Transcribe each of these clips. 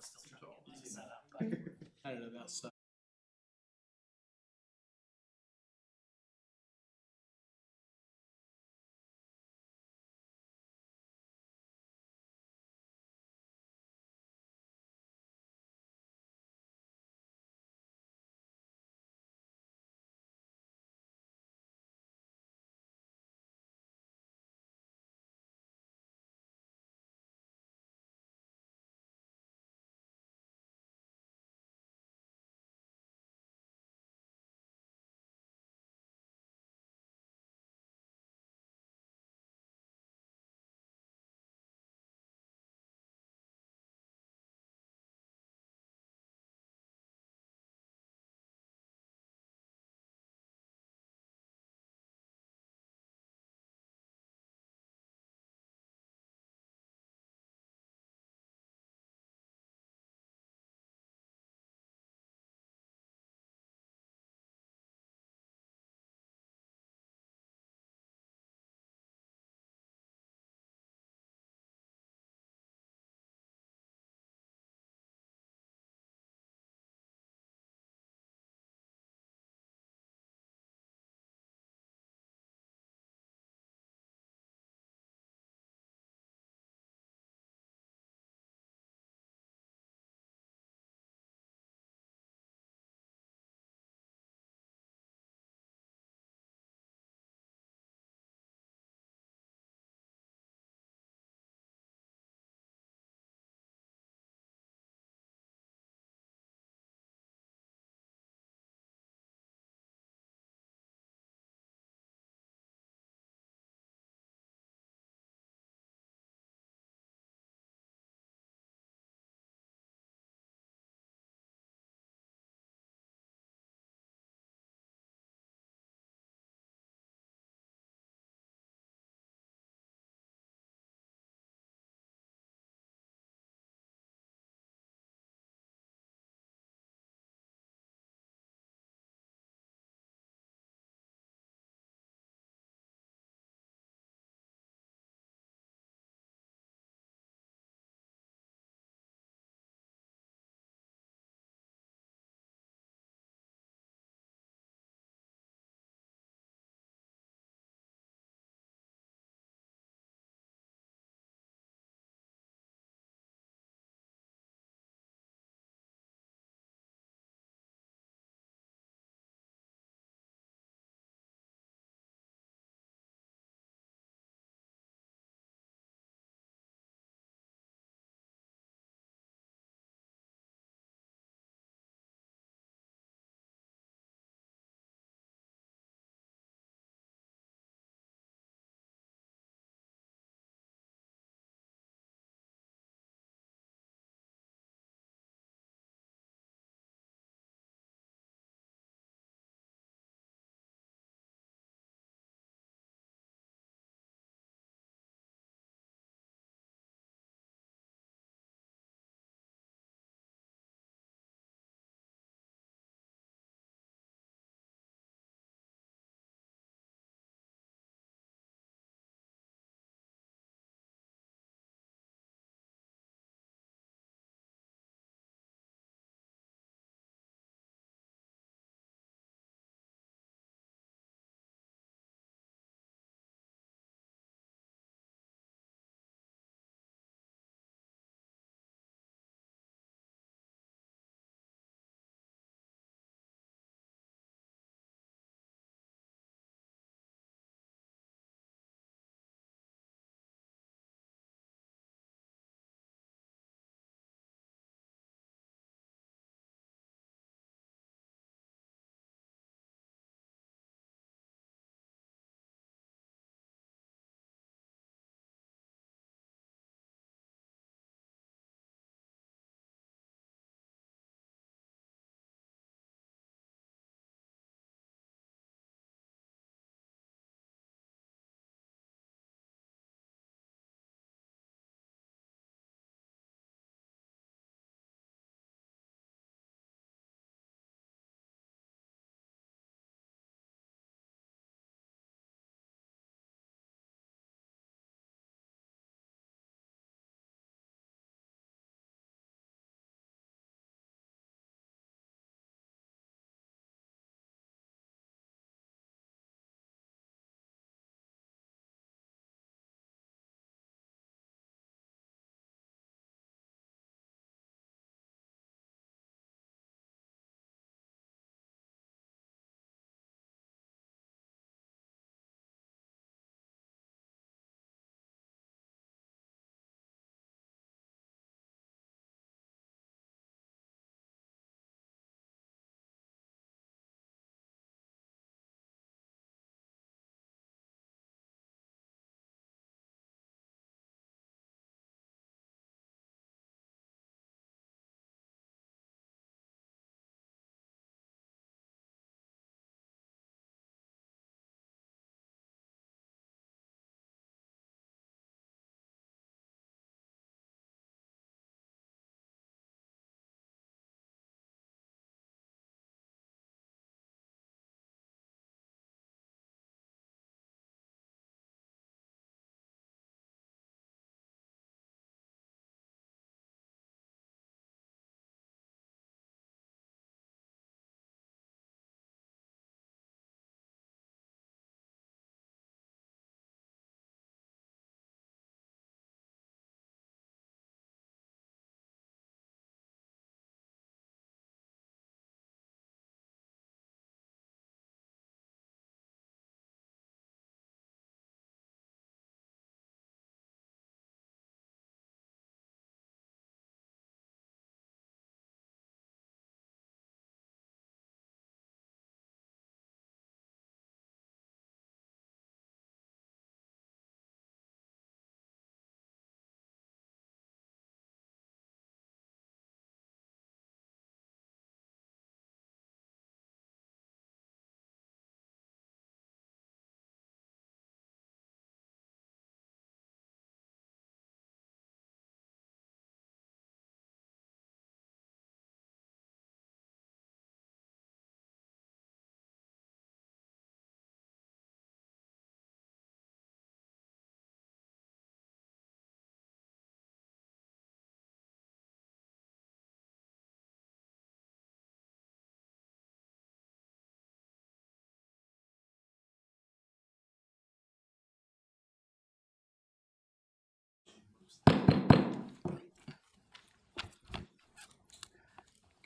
still trying to get that set up. But I don't know, that's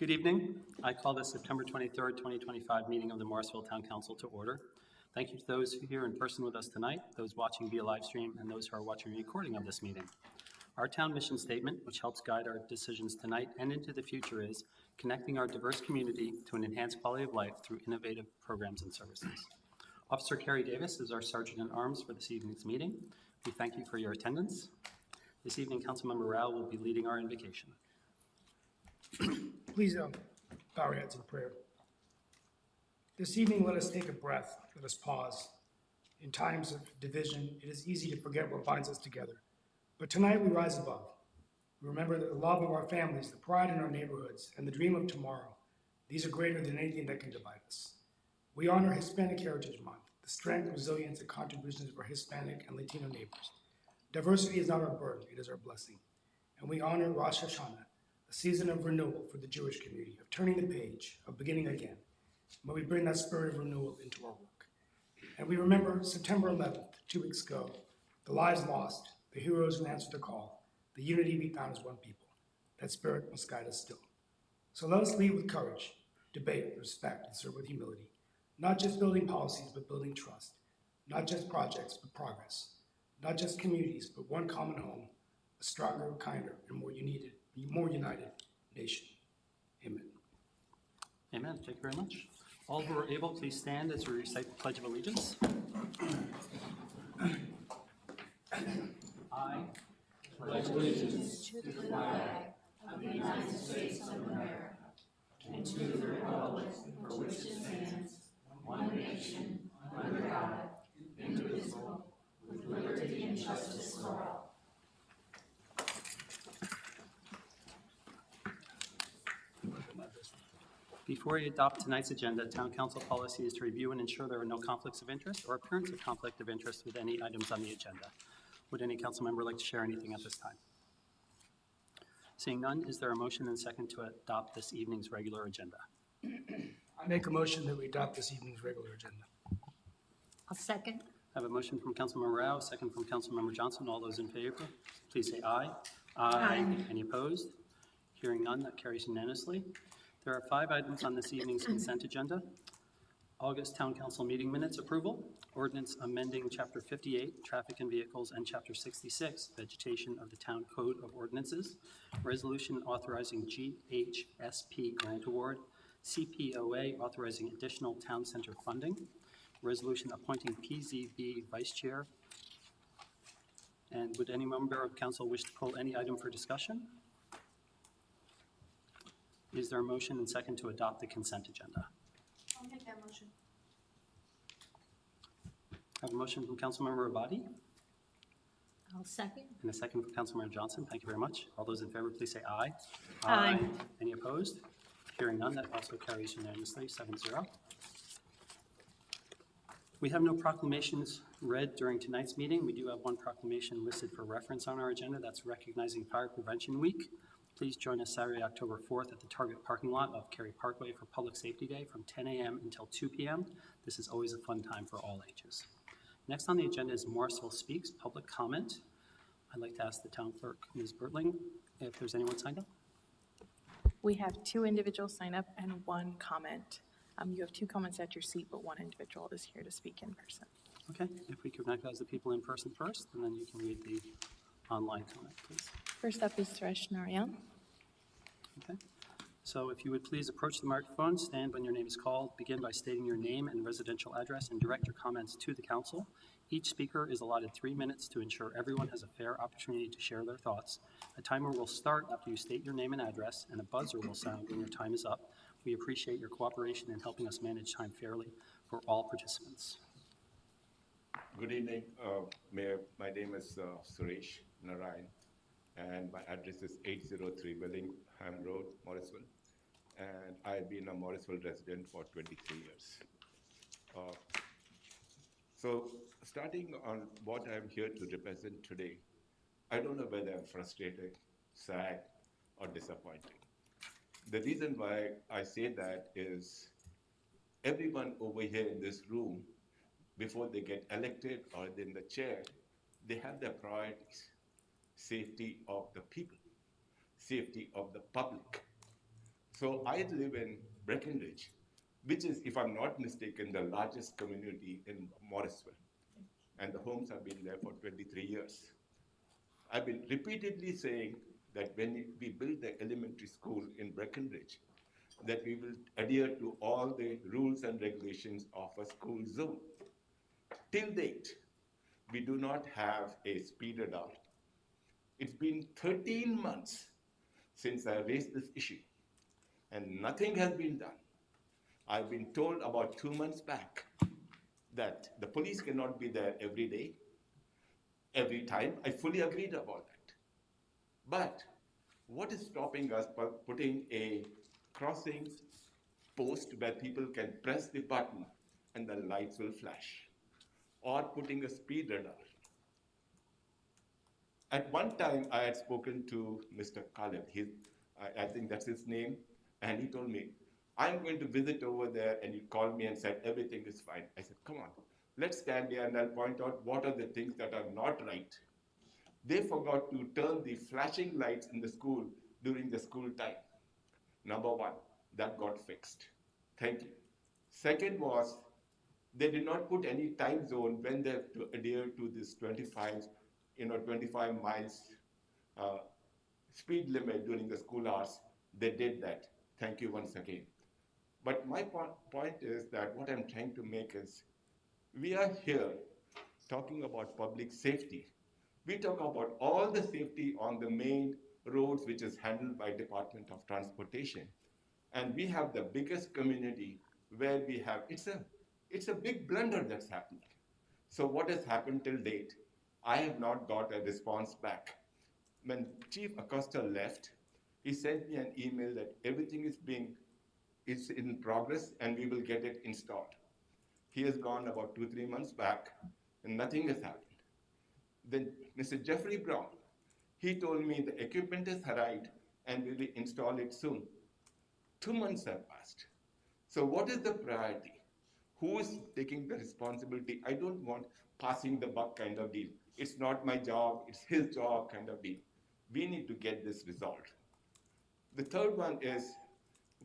Good evening. I call the September 23rd, 2025 meeting of the Morrisville Town Council to order. Thank you to those who are here in person with us tonight, those watching via live stream, and those who are watching a recording of this meeting. Our town mission statement, which helps guide our decisions tonight and into the future, is connecting our diverse community to an enhanced quality of life through innovative programs and services. Officer Carrie Davis is our Sergeant-at-Arms for this evening's meeting. We thank you for your attendance. This evening, Councilmember Rao will be leading our invocation. Please bow our heads in prayer. This evening, let us take a breath. Let us pause. In times of division, it is easy to forget what binds us together. But tonight, we rise above. We remember the love of our families, the pride in our neighborhoods, and the dream of tomorrow. These are greater than anything that can divide us. We honor Hispanic Heritage Month, the strength, resilience, and contributions of our Hispanic and Latino neighbors. Diversity is not our burden, it is our blessing. And we honor Rosh Hashanah, a season of renewal for the Jewish community, of turning the page, of beginning again. May we bring that spirit of renewal into our work. And we remember September 11th, 2 weeks ago, the lives lost, the heroes who answered the call, the unity we found as one people. That spirit must guide us still. So let us lead with courage, debate with respect, and serve with humility. Not just building policies, but building trust. Not just projects, but progress. Not just communities, but one common home, a stronger, kinder, and more united nation. Amen. Amen. Thank you very much. All who are able, please stand as we recite the Pledge of Allegiance. I pledge allegiance to the flag of the United States of America and to the republic for which it stands, one nation, under God, indivisible, with liberty and justice for all. Before we adopt tonight's agenda, Town Council policy is to review and ensure there are no conflicts of interest or appearance of conflict of interest with any items on the agenda. Would any council member like to share anything at this time? Seeing none, is there a motion and second to adopt this evening's regular agenda? I make a motion that we adopt this evening's regular agenda. I'll second. I have a motion from Councilmember Rao, a second from Councilmember Johnson. All those in favor, please say aye. Aye. Any opposed? Hearing none, that carries unanimously. There are 5 items on this evening's consent agenda. August Town Council meeting minutes approval, ordinance amending Chapter 58, Traffic and Vehicles, and Chapter 66, Vegetation of the Town Code of Ordinances, resolution authorizing GHSP grant award, CPOA authorizing additional town center funding, resolution appointing PZB vice chair. And would any member of council wish to pull any item for discussion? Is there a motion and second to adopt the consent agenda? I'll make that motion. I have a motion from Councilmember Abadi I'll second. and a second from Councilmember Johnson. Thank you very much. All those in favor, please say aye. Aye. Any opposed? Hearing none, that also carries unanimously, 7-0. We have no proclamations read during tonight's meeting. We do have one proclamation listed for reference on our agenda. That's recognizing Fire Prevention Week. Please join us Saturday, October 4th at the Target parking lot of Cary Parkway for Public Safety Day from 10 a.m. until 2 p.m. This is always a fun time for all ages. Next on the agenda is Morrisville Speaks, public comment. I'd like to ask the town clerk, Ms. Bertling, if there's anyone signed up. We have 2 individuals sign up and 1 comment. You have 2 comments at your seat, but 1 individual is here to speak in person. Okay, if we could recognize the people in person first, and then you can read the online comment, please. First up is Suresh Narayan. Okay, so if you would please approach the microphone, stand when your name is called, begin by stating your name and residential address, and direct your comments to the council. Each speaker is allotted 3 minutes to ensure everyone has a fair opportunity to share their thoughts. A timer will start after you state your name and address, and a buzzer will sound when your time is up. We appreciate your cooperation in helping us manage time fairly for all participants. Good evening, Mayor. My name is Suresh Narayan, and my address is 803 Willingham Road, Morrisville. And I've been a Morrisville resident for 23 years. So starting on what I'm here to represent today, I don't know whether I'm frustrated, sad, or disappointed. The reason why I say that is everyone over here in this room, before they get elected or in the chair, they have their priorities. Safety of the people, safety of the public. So I live in Breckenridge, which is, if I'm not mistaken, the largest community in Morrisville. And the homes have been there for 23 years. I've been repeatedly saying that when we build the elementary school in Breckenridge, that we will adhere to all the rules and regulations of a school zone. Till date, we do not have a speed radar. It's been 13 months since I raised this issue, and nothing has been done. I've been told about 2 months back that the police cannot be there every day, every time. I fully agreed about that. But what is stopping us from putting a crossing post where people can press the button and the lights will flash? Or putting a speed radar? At one time, I had spoken to Mr. Khaled. I think that's his name. And he told me, I'm going to visit over there. And he called me and said, everything is fine. I said, come on, let's stand here and I'll point out what are the things that are not right. They forgot to turn the flashing lights in the school during the school time. Number one, that got fixed. Thank you. Second was, they did not put any time zone when they have to adhere to this 25 miles speed limit during the school hours. They did that. Thank you once again. But my point is that what I'm trying to make is, we are here talking about public safety. We talk about all the safety on the main roads, which is handled by Department of Transportation. And we have the biggest community where we have, it's a big blunder that's happening. So what has happened till date? I have not got a response back. When Chief Acosta left, he sent me an email that everything is in progress and we will get it installed. He has gone about 2-3 months back and nothing has happened. Then Mr. Jeffrey Brown, he told me the equipment has arrived and we will install it soon. 2 months have passed. So what is the priority? Who is taking the responsibility? I don't want passing the buck kind of deal. It's not my job, it's his job kind of deal. We need to get this resolved. The third one is,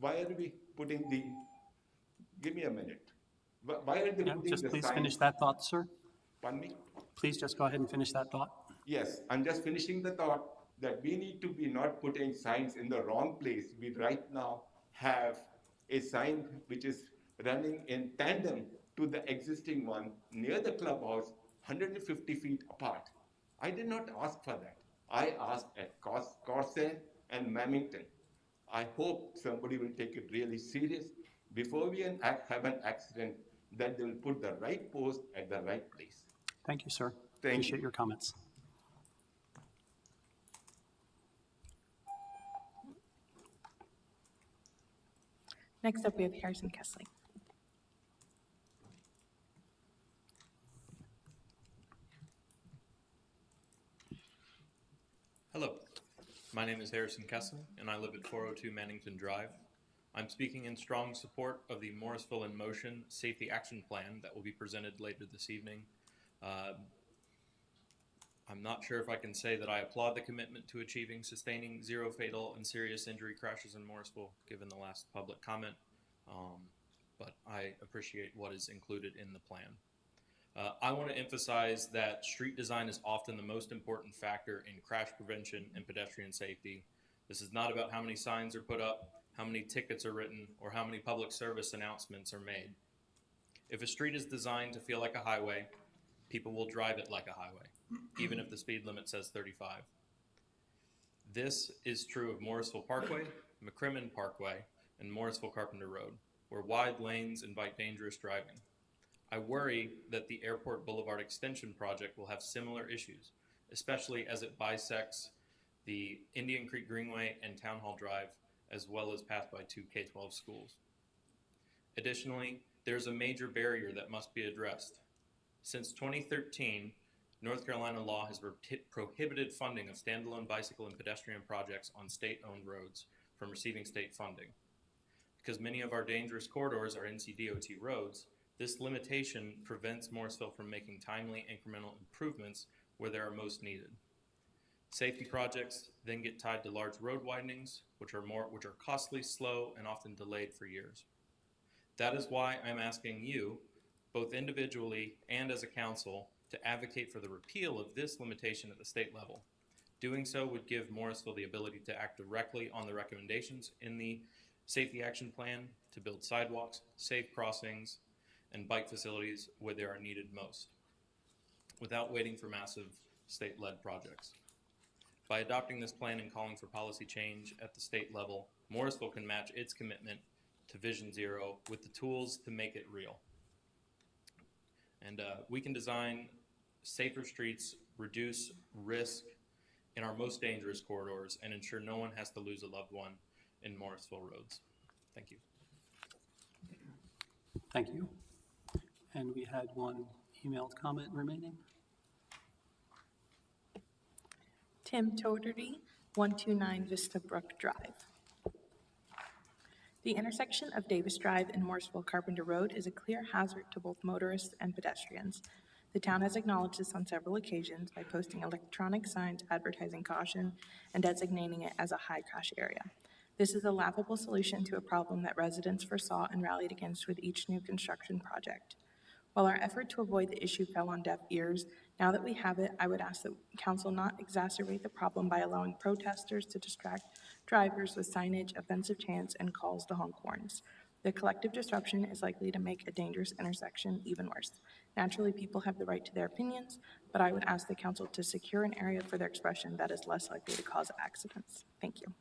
why are we putting the, give me a minute. Why are they Yeah, putting just the please signs? finish that thought, sir. Pardon me? Please just go ahead and finish that thought. Yes, I'm just finishing the thought that we need to be not putting signs in the wrong place. We right now have a sign which is running in tandem to the existing one near the clubhouse, 150 feet apart. I did not ask for that. I asked at Corsair and Mamington. I hope somebody will take it really serious before we have an accident, that they will put the right post at the right place. Thank you, sir. Thank Appreciate you. your comments. Next up, we have Harrison Kessling. Hello, my name is Harrison Kessling, and I live at 402 Mannington Drive. I'm speaking in strong support of the Morrisville in Motion Safety Action Plan that will be presented later this evening. I'm not sure if I can say that I applaud the commitment to achieving sustaining zero fatal and serious injury crashes in Morrisville, given the last public comment, but I appreciate what is included in the plan. I want to emphasize that street design is often the most important factor in crash prevention and pedestrian safety. This is not about how many signs are put up, how many tickets are written, or how many public service announcements are made. If a street is designed to feel like a highway, people will drive it like a highway, even if the speed limit says 35. This is true of Morrisville Parkway, McCrimmon Parkway, and Morrisville Carpenter Road, where wide lanes invite dangerous driving. I worry that the Airport Boulevard Extension project will have similar issues, especially as it bisects the Indian Creek Greenway and Town Hall Drive, as well as pass by 2 K-12 schools. Additionally, there's a major barrier that must be addressed. Since 2013, North Carolina law has prohibited funding of standalone bicycle and pedestrian projects on state-owned roads from receiving state funding. Because many of our dangerous corridors are NCDOT roads, this limitation prevents Morrisville from making timely incremental improvements where they are most needed. Safety projects then get tied to large road widenings, which are costly, slow, and often delayed for years. That is why I'm asking you, both individually and as a council, to advocate for the repeal of this limitation at the state level. Doing so would give Morrisville the ability to act directly on the recommendations in the Safety Action Plan to build sidewalks, safe crossings, and bike facilities where they are needed most, without waiting for massive state-led projects. By adopting this plan and calling for policy change at the state level, Morrisville can match its commitment to Vision Zero with the tools to make it real. And we can design safer streets, reduce risk in our most dangerous corridors, and ensure no one has to lose a loved one in Morrisville roads. Thank you. Thank you. And we had one emailed comment remaining. Tim Toderty, 129 Vista Brook Drive. The intersection of Davis Drive and Morrisville Carpenter Road is a clear hazard to both motorists and pedestrians. The town has acknowledged this on several occasions by posting electronic signs advertising caution and designating it as a high crash area. This is a laughable solution to a problem that residents foresaw and rallied against with each new construction project. While our effort to avoid the issue fell on deaf ears, now that we have it, I would ask that council not exacerbate the problem by allowing protesters to distract drivers with signage, offensive chants, and calls to honk horns. The collective disruption is likely to make a dangerous intersection even worse. Naturally, people have the right to their opinions, but I would ask the council to secure an area for their expression that is less likely to cause accidents. Thank you.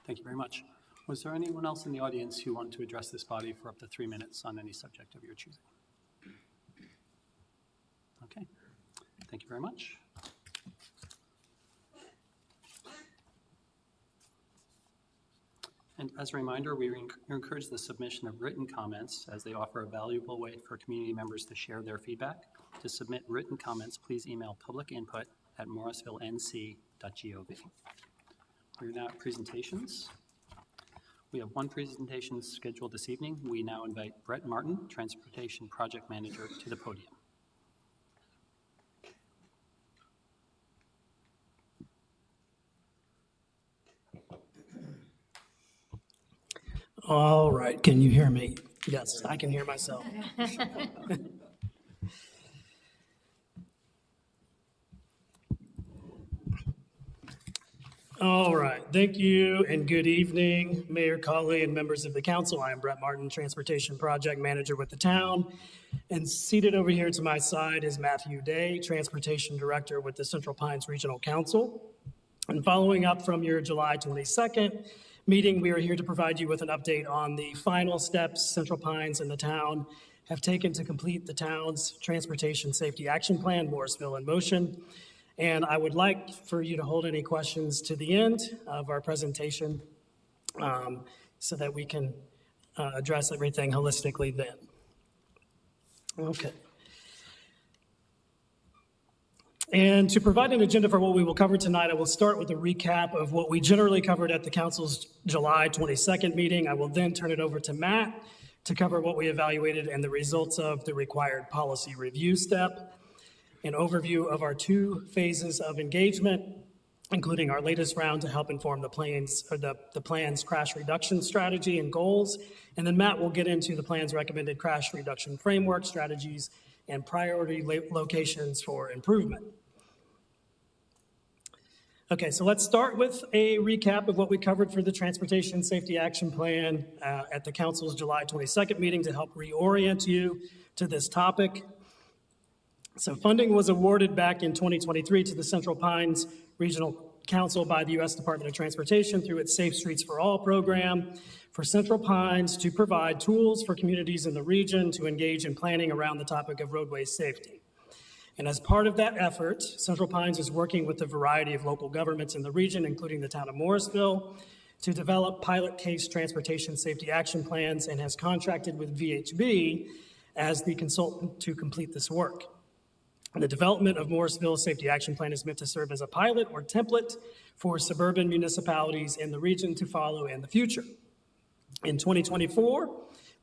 Thank you very much. Was there anyone else in the audience who wanted to address this body for up to 3 minutes on any subject of your choosing? Okay, thank you very much. And as a reminder, we encourage the submission of written comments as they offer a valuable way for community members to share their feedback. To submit written comments, please email publicinput@morrisvillenc.gov. We're now at presentations. We have one presentation scheduled this evening. We now invite Brett Martin, Transportation Project Manager, to the podium. All right, can you hear me? Yes, I can hear myself. All right, thank you and good evening, Mayor Colley and members of the council. I am Brett Martin, Transportation Project Manager with the town. And seated over here to my side is Matthew Day, Transportation Director with the Central Pines Regional Council. And following up from your July 22nd meeting, we are here to provide you with an update on the final steps Central Pines and the town have taken to complete the town's Transportation Safety Action Plan, Morrisville in Motion. And I would like for you to hold any questions to the end of our presentation so that we can address everything holistically then. Okay. And to provide an agenda for what we will cover tonight, I will start with a recap of what we generally covered at the council's July 22nd meeting. I will then turn it over to Matt to cover what we evaluated and the results of the required policy review step, an overview of our 2 phases of engagement, including our latest round to help inform the plan's crash reduction strategy and goals. And then Matt will get into the plan's recommended crash reduction framework, strategies, and priority locations for improvement. Okay, so let's start with a recap of what we covered for the Transportation Safety Action Plan at the council's July 22nd meeting to help reorient you to this topic. So funding was awarded back in 2023 to the Central Pines Regional Council by the U.S. Department of Transportation through its Safe Streets for All program for Central Pines to provide tools for communities in the region to engage in planning around the topic of roadway safety. And as part of that effort, Central Pines is working with a variety of local governments in the region, including the town of Morrisville, to develop pilot case transportation safety action plans and has contracted with VHB as the consultant to complete this work. The development of Morrisville's Safety Action Plan is meant to serve as a pilot or template for suburban municipalities in the region to follow in the future. In 2024,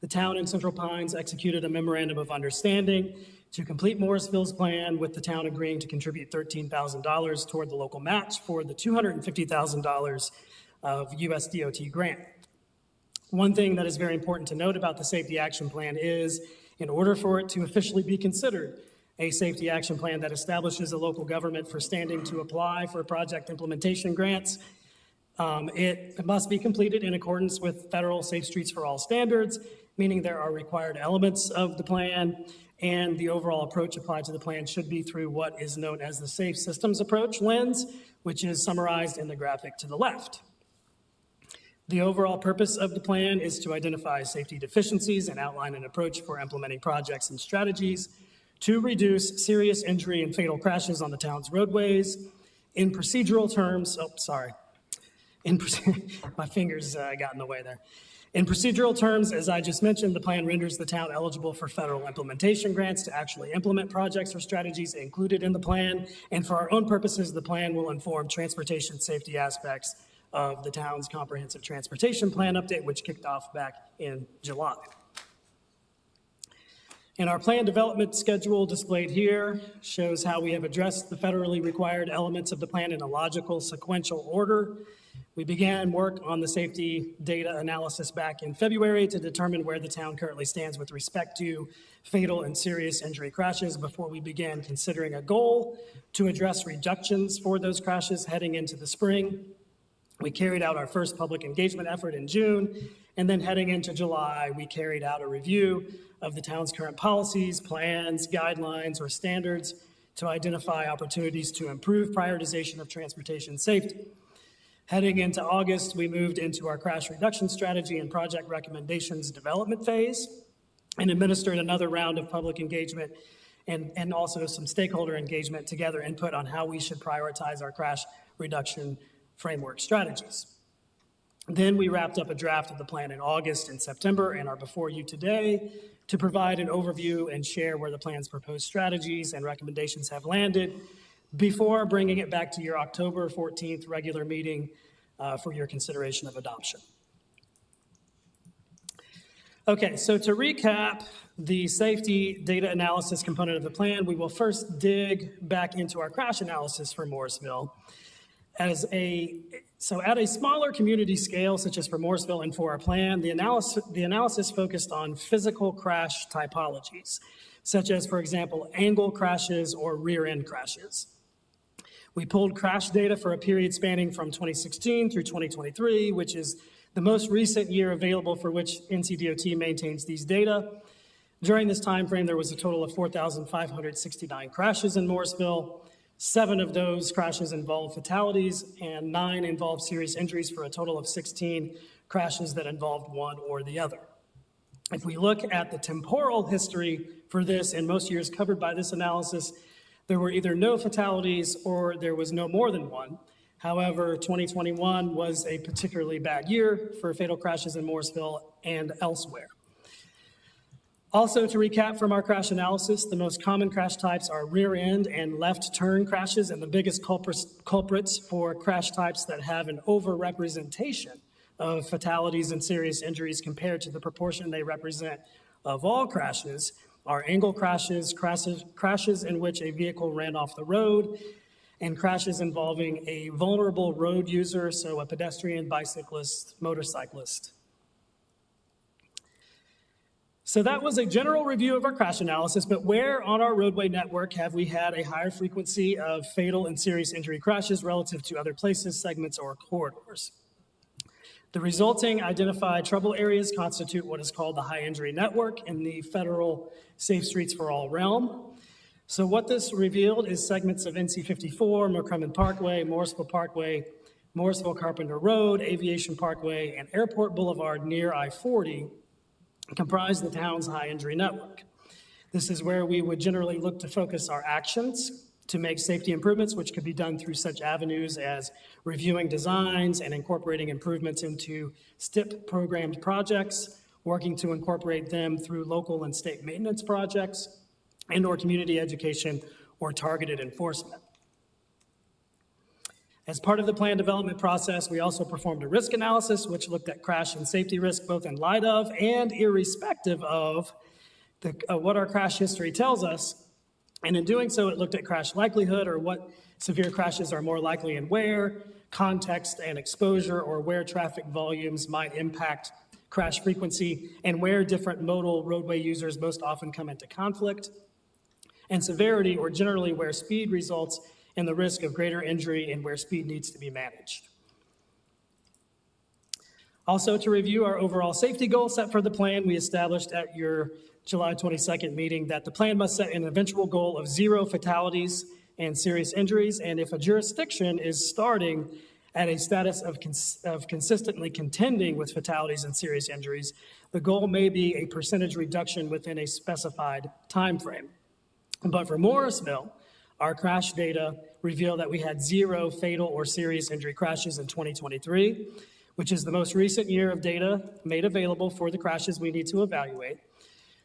the town and Central Pines executed a memorandum of understanding to complete Morrisville's plan, with the town agreeing to contribute $13,000 toward the local match for the $250,000 of US DOT grant. One thing that is very important to note about the Safety Action Plan is, in order for it to officially be considered a safety action plan that establishes a local government for standing to apply for project implementation grants, it must be completed in accordance with federal Safe Streets for All standards, meaning there are required elements of the plan, and the overall approach applied to the plan should be through what is known as the Safe Systems Approach lens, which is summarized in the graphic to the left. The overall purpose of the plan is to identify safety deficiencies and outline an approach for implementing projects and strategies to reduce serious injury and fatal crashes on the town's roadways. In procedural terms, my fingers got in the way there. In procedural terms, as I just mentioned, the plan renders the town eligible for federal implementation grants to actually implement projects or strategies included in the plan. And for our own purposes, the plan will inform transportation safety aspects of the town's comprehensive transportation plan update, which kicked off back in July. And our plan development schedule displayed here shows how we have addressed the federally required elements of the plan in a logical, sequential order. We began work on the safety data analysis back in February to determine where the town currently stands with respect to fatal and serious injury crashes before we began considering a goal to address reductions for those crashes heading into the spring. We carried out our first public engagement effort in June, and then heading into July, we carried out a review of the town's current policies, plans, guidelines, or standards to identify opportunities to improve prioritization of transportation safety. Heading into August, we moved into our crash reduction strategy and project recommendations development phase and administered another round of public engagement and also some stakeholder engagement to gather input on how we should prioritize our crash reduction framework strategies. Then we wrapped up a draft of the plan in August and September and are before you today to provide an overview and share where the plan's proposed strategies and recommendations have landed before bringing it back to your October 14th regular meeting for your consideration of adoption. Okay, so to recap the safety data analysis component of the plan, we will first dig back into our crash analysis for Morrisville. So at a smaller community scale, such as for Morrisville and for our plan, the analysis focused on physical crash typologies, such as, for example, angle crashes or rear-end crashes. We pulled crash data for a period spanning from 2016 through 2023, which is the most recent year available for which NCDOT maintains these data. During this time frame, there was a total of 4,569 crashes in Morrisville. 7 of those crashes involved fatalities, and 9 involved serious injuries, for a total of 16 crashes that involved one or the other. If we look at the temporal history for this, in most years covered by this analysis, there were either no fatalities or there was no more than one. However, 2021 was a particularly bad year for fatal crashes in Morrisville and elsewhere. Also, to recap from our crash analysis, the most common crash types are rear-end and left turn crashes, and the biggest culprits for crash types that have an overrepresentation of fatalities and serious injuries compared to the proportion they represent of all crashes are angle crashes, crashes in which a vehicle ran off the road, and crashes involving a vulnerable road user, so a pedestrian, bicyclist, motorcyclist. So that was a general review of our crash analysis, but where on our roadway network have we had a higher frequency of fatal and serious injury crashes relative to other places, segments, or corridors? The resulting identified trouble areas constitute what is called the high injury network in the federal Safe Streets for All realm. So what this revealed is segments of NC 54, McCrummen Parkway, Morrisville Parkway, Morrisville Carpenter Road, Aviation Parkway, and Airport Boulevard near I-40 comprise the town's high injury network. This is where we would generally look to focus our actions to make safety improvements, which could be done through such avenues as reviewing designs and incorporating improvements into STIP programmed projects, working to incorporate them through local and state maintenance projects, and/or community education or targeted enforcement. As part of the plan development process, we also performed a risk analysis, which looked at crash and safety risk both in light of and irrespective of what our crash history tells us. And in doing so, it looked at crash likelihood, or what severe crashes are more likely and where, context and exposure, or where traffic volumes might impact crash frequency, and where different modal roadway users most often come into conflict, and severity, or generally where speed results in the risk of greater injury and where speed needs to be managed. Also, to review our overall safety goal set for the plan, we established at your July 22nd meeting that the plan must set an eventual goal of 0 fatalities and serious injuries, and if a jurisdiction is starting at a status of consistently contending with fatalities and serious injuries, the goal may be a percentage reduction within a specified time frame. But for Morrisville, our crash data reveal that we had 0 fatal or serious injury crashes in 2023, which is the most recent year of data made available for the crashes we need to evaluate.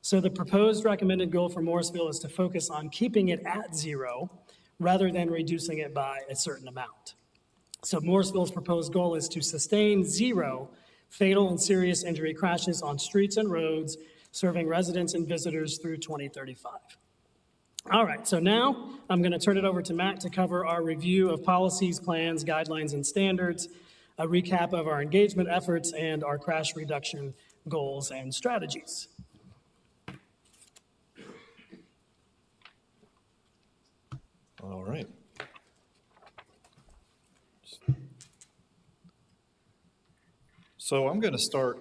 So the proposed recommended goal for Morrisville is to focus on keeping it at 0 rather than reducing it by a certain amount. So Morrisville's proposed goal is to sustain 0 fatal and serious injury crashes on streets and roads serving residents and visitors through 2035. All right, so now I'm going to turn it over to Matt to cover our review of policies, plans, guidelines, and standards, a recap of our engagement efforts, and our crash reduction goals and strategies. All right. So I'm going to start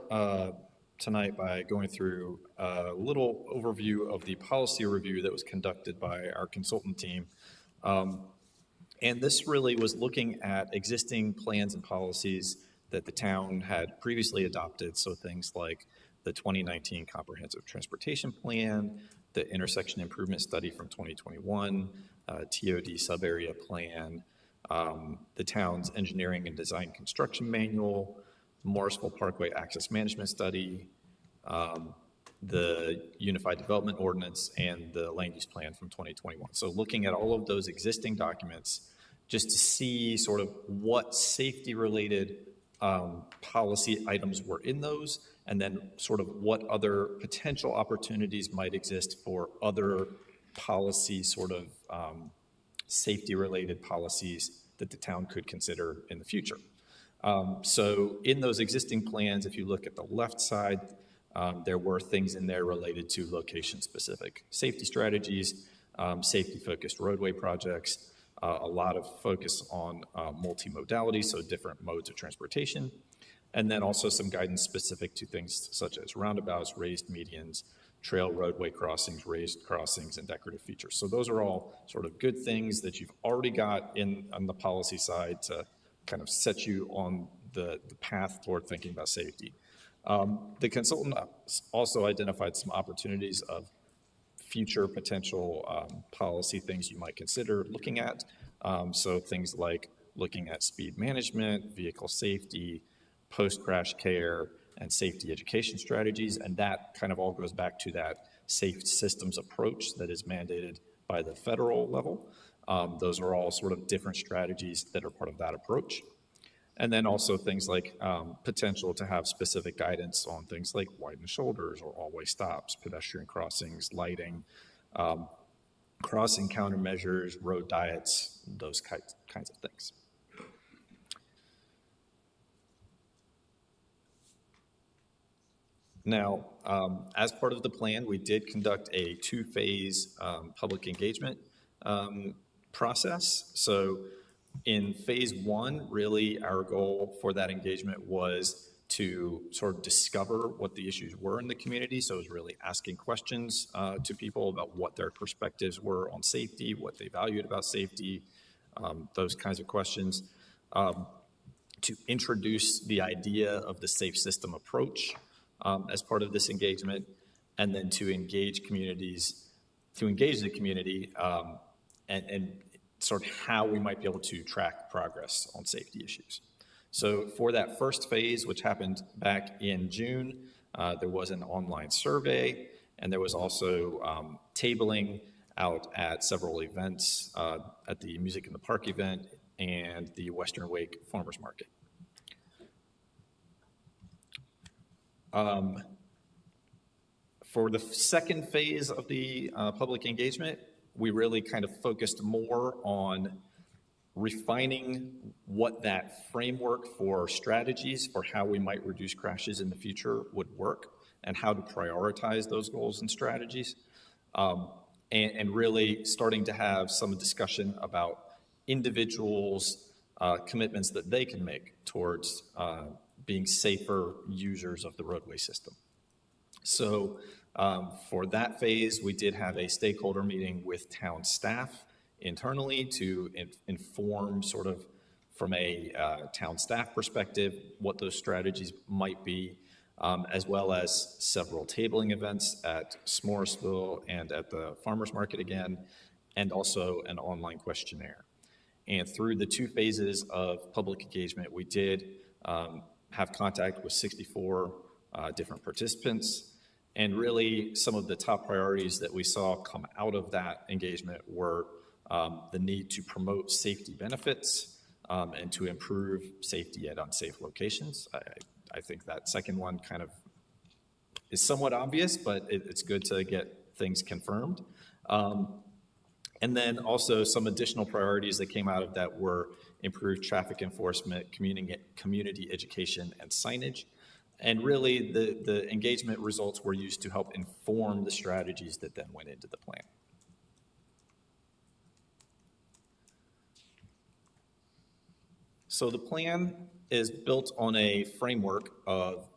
tonight by going through a little overview of the policy review that was conducted by our consultant team. And this really was looking at existing plans and policies that the town had previously adopted. So things like the 2019 Comprehensive Transportation Plan, the Intersection Improvement Study from 2021, TOD Sub-Area Plan, the town's Engineering and Design Construction Manual, Morrisville Parkway Access Management Study, the Unified Development Ordinance, and the Land Use Plan from 2021. So looking at all of those existing documents, just to see sort of what safety-related policy items were in those, and then sort of what other potential opportunities might exist for other policy sort of safety-related policies that the town could consider in the future. So in those existing plans, if you look at the left side, there were things in there related to location-specific safety strategies, safety-focused roadway projects, a lot of focus on multimodality, so different modes of transportation, and then also some guidance specific to things such as roundabouts, raised medians, trail roadway crossings, raised crossings, and decorative features. So those are all sort of good things that you've already got on the policy side to kind of set you on the path toward thinking about safety. The consultant also identified some opportunities of future potential policy things you might consider looking at. So things like looking at speed management, vehicle safety, post-crash care, and safety education strategies. And that kind of all goes back to that safe systems approach that is mandated by the federal level. Those are all sort of different strategies that are part of that approach. And then also things like potential to have specific guidance on things like widened shoulders or all-way stops, pedestrian crossings, lighting, crossing countermeasures, road diets, those kinds of things. Now, as part of the plan, we did conduct a 2-phase public engagement process. So in phase 1, really our goal for that engagement was to sort of discover what the issues were in the community. So it was really asking questions to people about what their perspectives were on safety, what they valued about safety, those kinds of questions. To introduce the idea of the safe system approach as part of this engagement, and then to engage the community and sort of how we might be able to track progress on safety issues. So for that first phase, which happened back in June, there was an online survey, and there was also tabling out at several events, at the Music in the Park event and the Western Wake Farmers Market. For the second phase of the public engagement, we really kind of focused more on refining what that framework for strategies for how we might reduce crashes in the future would work and how to prioritize those goals and strategies. And really starting to have some discussion about individuals' commitments that they can make towards being safer users of the roadway system. So for that phase, we did have a stakeholder meeting with town staff internally to inform sort of from a town staff perspective what those strategies might be, as well as several tabling events at S'moresville and at the farmers market again, and also an online questionnaire. And through the 2 phases of public engagement, we did have contact with 64 different participants. And really, some of the top priorities that we saw come out of that engagement were the need to promote safety benefits and to improve safety at unsafe locations. I think that second one kind of is somewhat obvious, but it's good to get things confirmed. And then also some additional priorities that came out of that were improved traffic enforcement, community education, and signage. And really, the engagement results were used to help inform the strategies that then went into the plan. So the plan is built on a framework of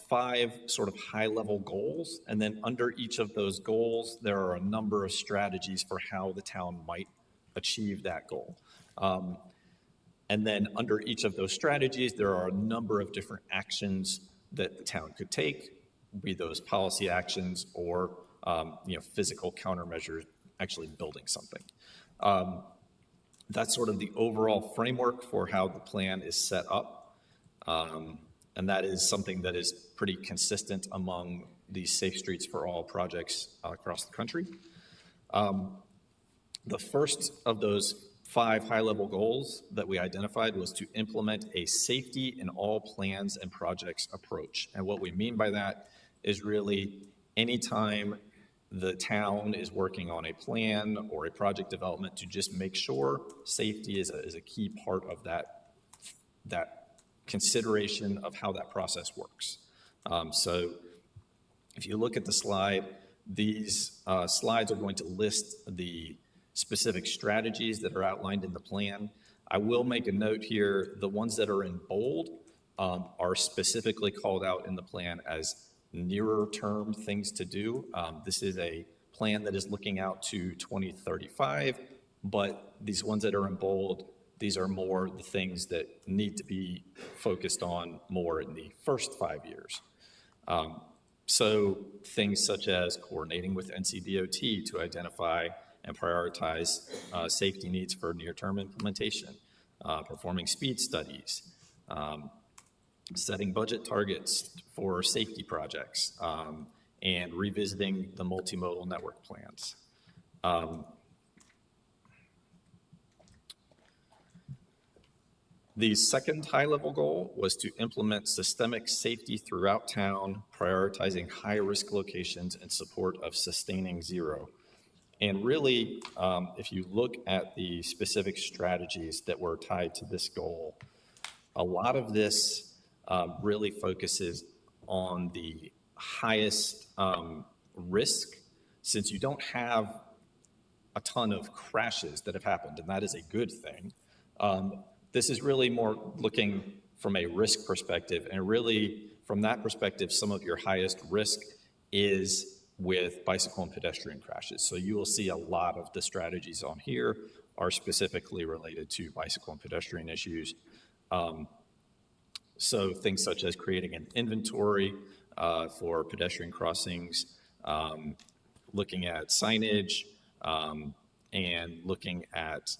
5 sort of high-level goals, and then under each of those goals, there are a number of strategies for how the town might achieve that goal. And then under each of those strategies, there are a number of different actions that the town could take, be those policy actions or physical countermeasures, actually building something. That's sort of the overall framework for how the plan is set up. And that is something that is pretty consistent among the Safe Streets for All projects across the country. The first of those 5 high-level goals that we identified was to implement a safety in all plans and projects approach. And what we mean by that is really anytime the town is working on a plan or a project development to just make sure safety is a key part of that consideration of how that process works. So if you look at the slide, these slides are going to list the specific strategies that are outlined in the plan. I will make a note here, the ones that are in bold are specifically called out in the plan as nearer term things to do. This is a plan that is looking out to 2035, but these ones that are in bold, these are more the things that need to be focused on more in the first 5 years. So things such as coordinating with NCDOT to identify and prioritize safety needs for near-term implementation, performing speed studies, setting budget targets for safety projects, and revisiting the multimodal network plans. The second high-level goal was to implement systemic safety throughout town, prioritizing high-risk locations in support of sustaining zero. And really, if you look at the specific strategies that were tied to this goal, a lot of this really focuses on the highest risk, since you don't have a ton of crashes that have happened, and that is a good thing. This is really more looking from a risk perspective, and really from that perspective, some of your highest risk is with bicycle and pedestrian crashes. So you will see a lot of the strategies on here are specifically related to bicycle and pedestrian issues. So things such as creating an inventory for pedestrian crossings, looking at signage, and looking at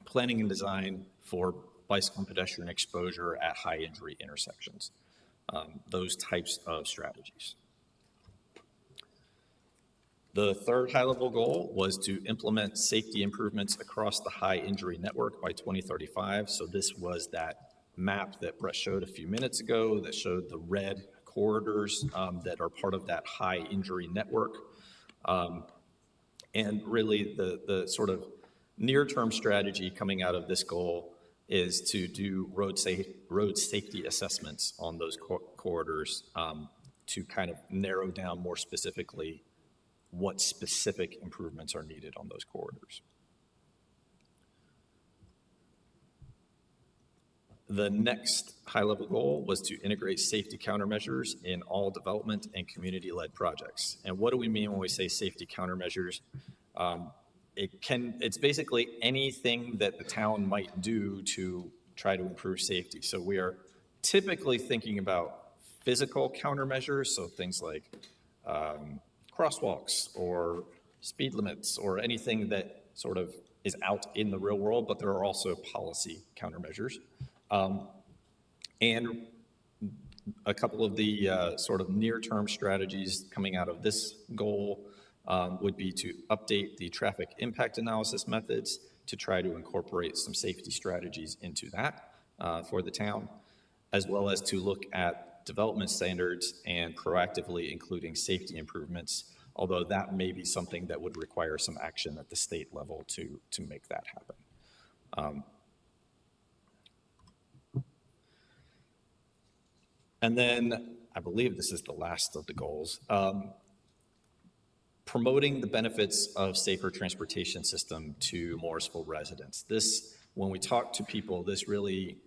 planning and design for bicycle and pedestrian exposure at high injury intersections, those types of strategies. The third high-level goal was to implement safety improvements across the high-injury network by 2035. So this was that map that Brett showed a few minutes ago that showed the red corridors that are part of that high-injury network. And really, the sort of near-term strategy coming out of this goal is to do road safety assessments on those corridors to kind of narrow down more specifically what specific improvements are needed on those corridors. The next high-level goal was to integrate safety countermeasures in all development and community-led projects. And what do we mean when we say safety countermeasures? It's basically anything that the town might do to try to improve safety. So we are typically thinking about physical countermeasures, so things like crosswalks or speed limits or anything that sort of is out in the real world, but there are also policy countermeasures. And a couple of the sort of near-term strategies coming out of this goal would be to update the traffic impact analysis methods to try to incorporate some safety strategies into that for the town, as well as to look at development standards and proactively including safety improvements, although that may be something that would require some action at the state level to make that happen. And then I believe this is the last of the goals. Promoting the benefits of safer transportation system to Morrisville residents. This, when we talk to people, this really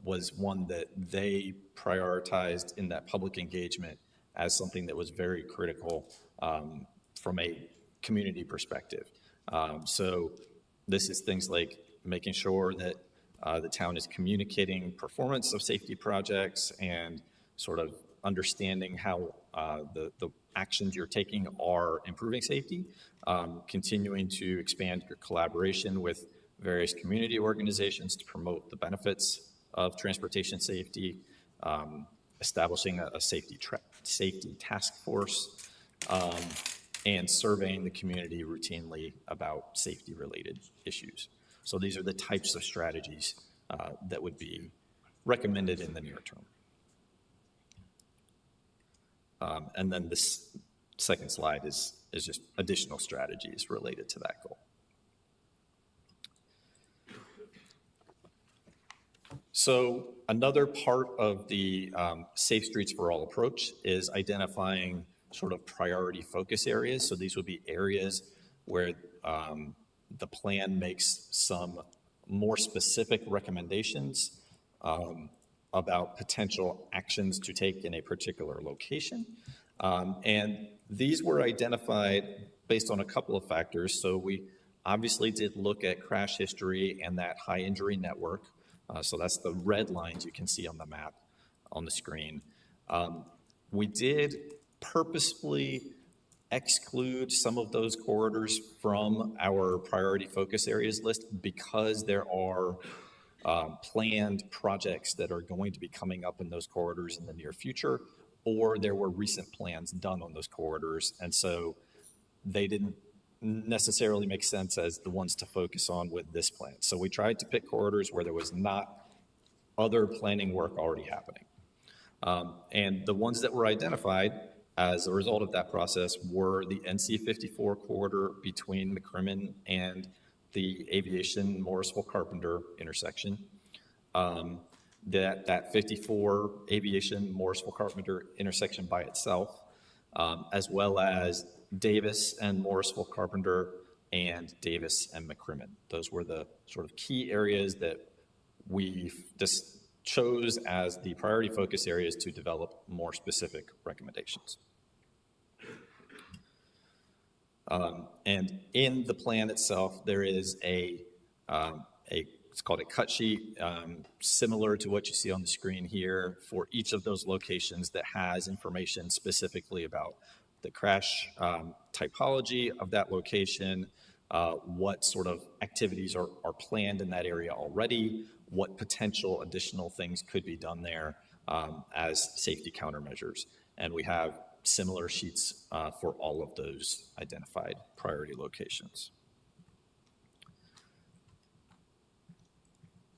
was one that they prioritized in that public engagement as something that was very critical from a community perspective. So this is things like making sure that the town is communicating performance of safety projects and sort of understanding how the actions you're taking are improving safety, continuing to expand your collaboration with various community organizations to promote the benefits of transportation safety, establishing a safety task force, and surveying the community routinely about safety-related issues. So these are the types of strategies that would be recommended in the near term. And then this second slide is just additional strategies related to that goal. So another part of the Safe Streets for All approach is identifying sort of priority focus areas. So these would be areas where the plan makes some more specific recommendations about potential actions to take in a particular location. And these were identified based on a couple of factors. So we obviously did look at crash history and that high injury network. So that's the red lines you can see on the map on the screen. We did purposefully exclude some of those corridors from our priority focus areas list because there are planned projects that are going to be coming up in those corridors in the near future, or there were recent plans done on those corridors, and so they didn't necessarily make sense as the ones to focus on with this plan. So we tried to pick corridors where there was not other planning work already happening. And the ones that were identified as a result of that process were the NC 54 corridor between McCrimmon and the Aviation Morrisville Carpenter intersection. That 54 Aviation Morrisville Carpenter intersection by itself, as well as Davis and Morrisville Carpenter and Davis and McCrimmon. Those were the sort of key areas that we just chose as the priority focus areas to develop more specific recommendations. And in the plan itself, there is it's called a cut sheet, similar to what you see on the screen here for each of those locations that has information specifically about the crash typology of that location, what sort of activities are planned in that area already, what potential additional things could be done there as safety countermeasures. And we have similar sheets for all of those identified priority locations.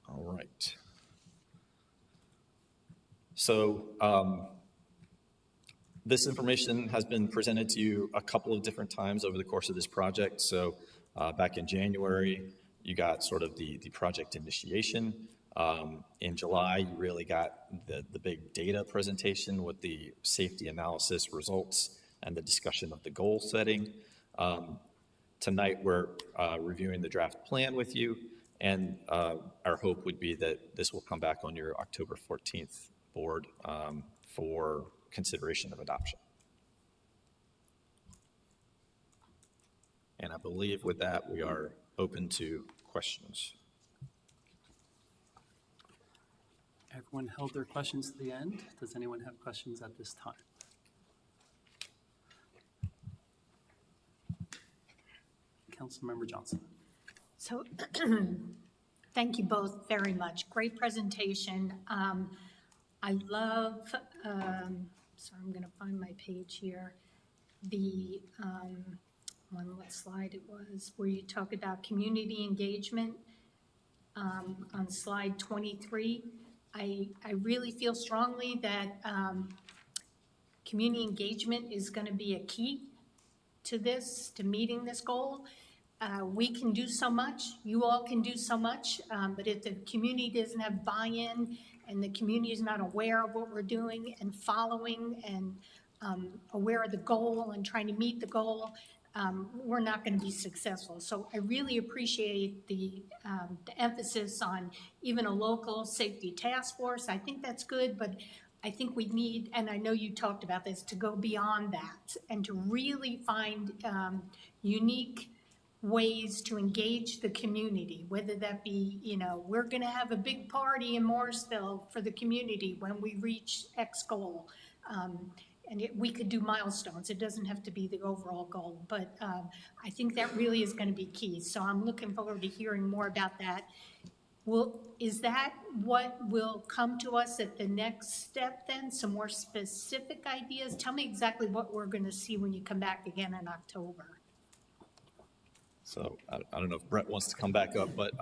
All right. So this information has been presented to you a couple of different times over the course of this project. So back in January, you got sort of the project initiation. In July, you really got the big data presentation with the safety analysis results and the discussion of the goal setting. Tonight, we're reviewing the draft plan with you, and our hope would be that this will come back on your October 14th board for consideration of adoption. And I believe with that, we are open to questions. Everyone held their questions to the end. Does anyone have questions at this time? Councilmember Johnson. So, thank you both very much. Great presentation. I love, sorry, I'm going to find my page here. The, on what slide it was, where you talk about community engagement on slide 23. I really feel strongly that community engagement is going to be a key to this, to meeting this goal. We can do so much, you all can do so much, but if the community doesn't have buy-in and the community is not aware of what we're doing and following and aware of the goal and trying to meet the goal, we're not going to be successful. So I really appreciate the emphasis on even a local safety task force. I think that's good, but I think we need, and I know you talked about this, to go beyond that and to really find unique ways to engage the community, whether that be, you know, we're going to have a big party in Morrisville for the community when we reach X goal. And we could do milestones. It doesn't have to be the overall goal, but I think that really is going to be key. So I'm looking forward to hearing more about that. Is that what will come to us at the next step then? Some more specific ideas? Tell me exactly what we're going to see when you come back again in October. So I don't know if Brett wants to come back up, but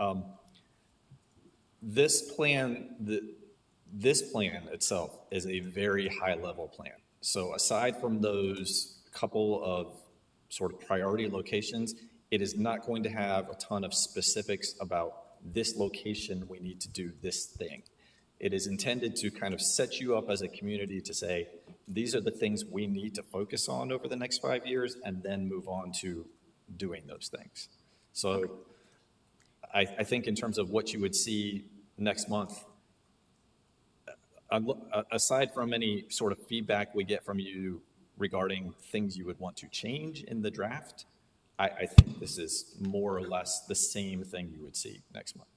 this plan itself is a very high-level plan. So aside from those couple of sort of priority locations, it is not going to have a ton of specifics about this location, we need to do this thing. It is intended to kind of set you up as a community to say, these are the things we need to focus on over the next 5 years, and then move on to doing those things. So I think in terms of what you would see next month, aside from any sort of feedback we get from you regarding things you would want to change in the draft, I think this is more or less the same thing you would see next month.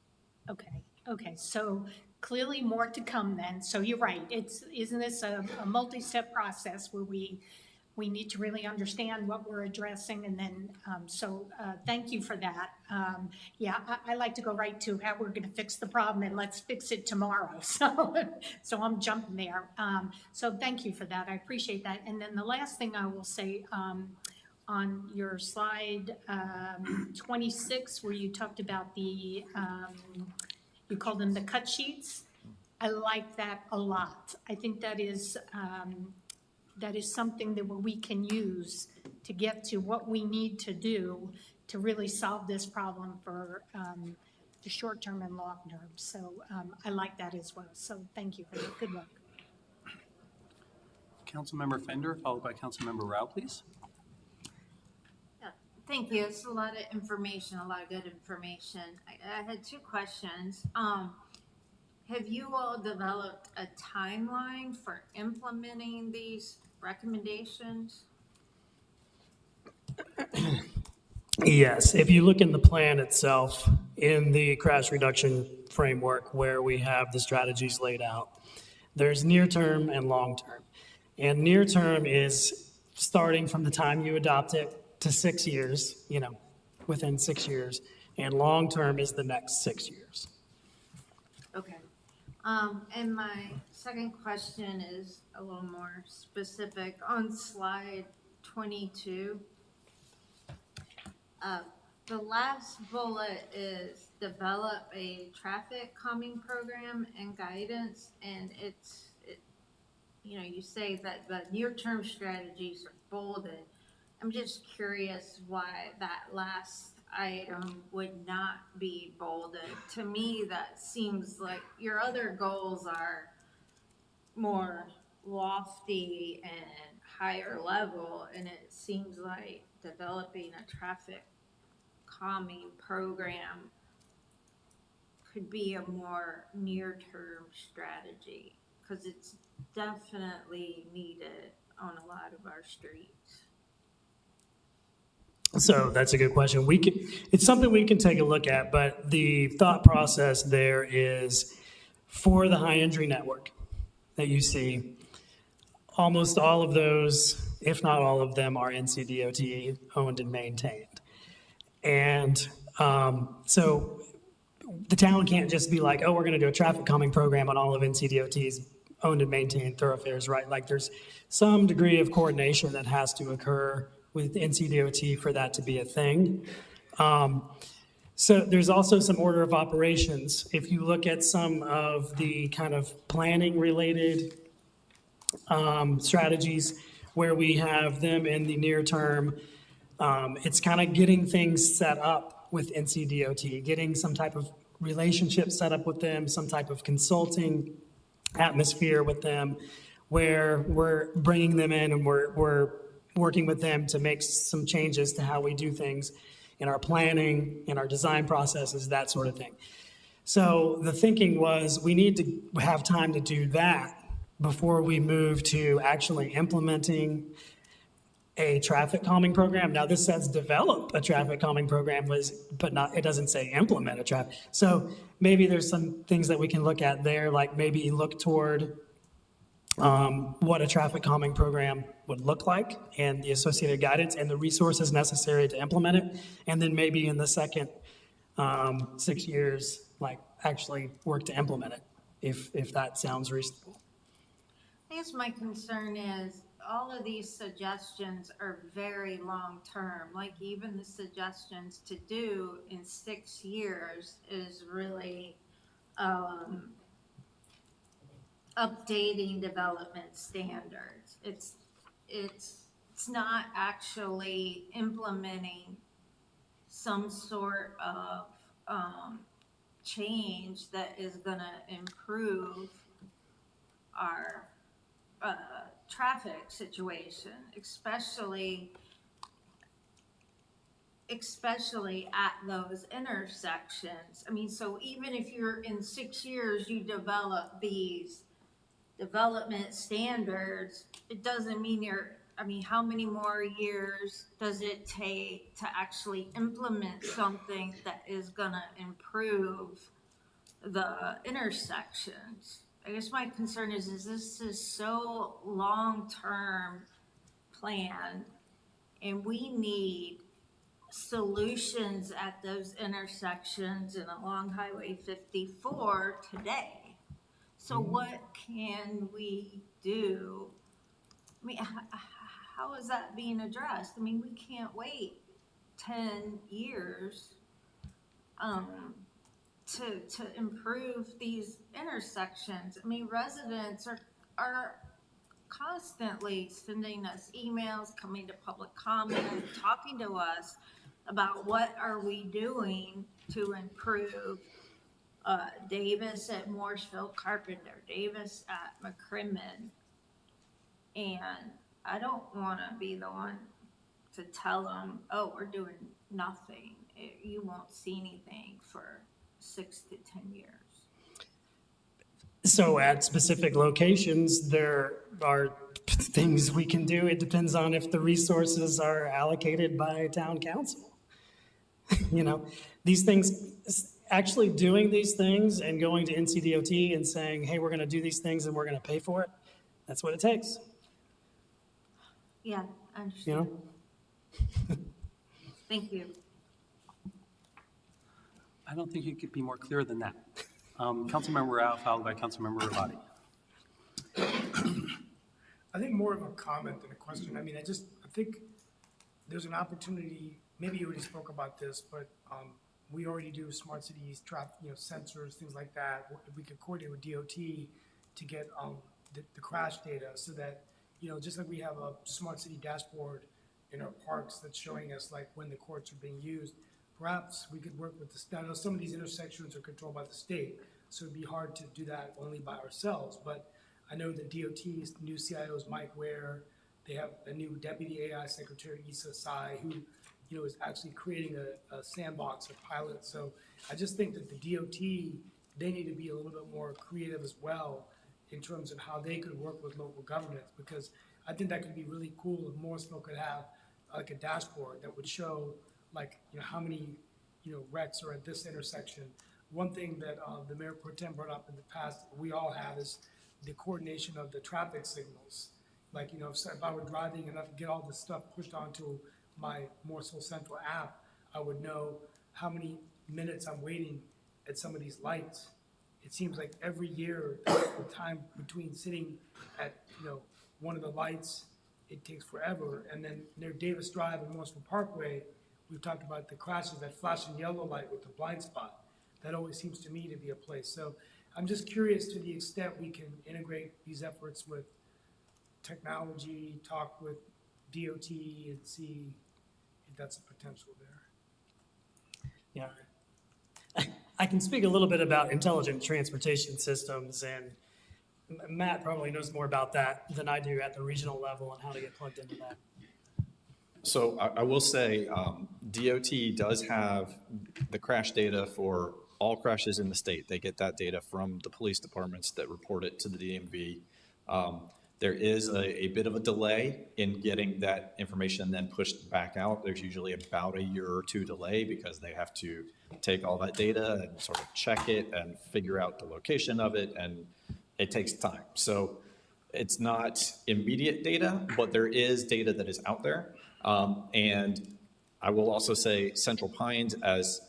Okay, so clearly more to come then. So you're right, isn't this a multi-step process where we need to really understand what we're addressing, and then, thank you for that. Yeah, I like to go right to how we're gonna fix the problem, and let's fix it tomorrow, so I'm jumping there. So thank you for that, I appreciate that. And then the last thing I will say, on your slide 26, where you talked about the, you called them the cut sheets, I like that a lot. I think that is something that we can use to get to what we need to do to really solve this problem for the short term and long term. So I like that as well. So thank you for that. Good luck. Councilmember Fender, followed by Councilmember Rao, please. Thank you. It's a lot of information, a lot of good information. I had two questions. Have you all developed a timeline for implementing these recommendations? Yes, if you look in the plan itself, in the crash reduction framework where we have the strategies laid out, there's near term and long term. And near term is starting from the time you adopt it to 6 years, you know, within 6 years. And long term is the next 6 years. Okay. And my second question is a little more specific. On slide 22, the last bullet is develop a traffic calming program and guidance, and you say that the near-term strategies are bolded. I'm just curious why that last item would not be bolded. To me, that seems like your other goals are more lofty and higher level, and it seems like developing a traffic calming program could be a more near-term strategy, because it's definitely needed on a lot of our streets. So that's a good question. It's something we can take a look at, but the thought process there is for the high injury network that you see, almost all of those, if not all of them, are NCDOT owned and maintained. And so the town can't just be like, oh, we're going to do a traffic calming program on all of NCDOT's owned and maintained thoroughfares, right? Like there's some degree of coordination that has to occur with NCDOT for that to be a thing. So there's also some order of operations. If you look at some of the kind of planning related strategies where we have them in the near term, it's kind of getting things set up with NCDOT, getting some type of relationship set up with them, some type of consulting atmosphere with them, where we're bringing them in and we're working with them to make some changes to how we do things in our planning, in our design processes, that sort of thing. So the thinking was we need to have time to do that before we move to actually implementing a traffic calming program. Now this says develop a traffic calming program, but it doesn't say implement a traffic. So maybe there's some things that we can look at there, like maybe look toward what a traffic calming program would look like and the associated guidance and the resources necessary to implement it. And then maybe in the second 6 years, like actually work to implement it, if that sounds reasonable. I guess my concern is all of these suggestions are very long-term. Like even the suggestions to do in 6 years is really updating development standards. It's not actually implementing some sort of change that is gonna improve our traffic situation, especially at those intersections. I mean, so even if you're in 6 years, you develop these development standards, it doesn't mean how many more years does it take to actually implement something that is gonna improve the intersections? I guess my concern is this is so long-term plan, and we need solutions at those intersections and along Highway 54 today. So what can we do? I mean, how is that being addressed? I mean, we can't wait 10 years to improve these intersections. I mean, residents are constantly sending us emails, coming to public comment, talking to us about what are we doing to improve Davis at Morrisville Carpenter, Davis at McCrimmon. And I don't want to be the one to tell them, oh, we're doing nothing. You won't see anything for 6 to 10 years. So at specific locations, there are things we can do. It depends on if the resources are allocated by town council. These things, actually doing these things and going to NCDOT and saying, hey, we're going to do these things and we're going to pay for it, that's what it takes. Yeah, I understand. Thank you. I don't think you could be more clear than that. Councilmember Rao, followed by Councilmember Rabadi. I think more of a comment than a question. I mean, I think there's an opportunity, maybe you already spoke about this, but we already do smart cities, sensors, things like that. If we could coordinate with DOT to get the crash data so that, just like we have a smart city dashboard in our parks that's showing us like when the courts are being used, perhaps we could work with the, I know some of these intersections are controlled by the state, so it'd be hard to do that only by ourselves, but I know the DOT's new CIO is Mike Ware. They have a new deputy AI secretary, Issa Sai, who, is actually creating a sandbox or pilot. So I just think that the DOT, they need to be a little bit more creative as well in terms of how they could work with local governments, because I think that could be really cool if Morrisville could have like a dashboard that would show like, how many, wrecks are at this intersection. One thing that the Mayor Pro Tem brought up in the past, we all have, is the coordination of the traffic signals. Like, if I were driving and I could get all this stuff pushed onto my Morrisville Central app, I would know how many minutes I'm waiting at some of these lights. It seems like every year, the time between sitting at, one of the lights, it takes forever. And then near Davis Drive and Morrisville Parkway, we've talked about the crashes, that flashing yellow light with the blind spot. That always seems to me to be a place. So I'm just curious to the extent we can integrate these efforts with technology, talk with DOT and see if that's a potential there. Yeah. I can speak a little bit about intelligent transportation systems, and Matt probably knows more about that than I do at the regional level and how to get plugged into that. So I will say, DOT does have the crash data for all crashes in the state. They get that data from the police departments that report it to the DMV. There is a bit of a delay in getting that information then pushed back out. There's usually about a year or two delay because they have to take all that data and sort of check it and figure out the location of it, and it takes time. So it's not immediate data, but there is data that is out there. And I will also say Central Pines, as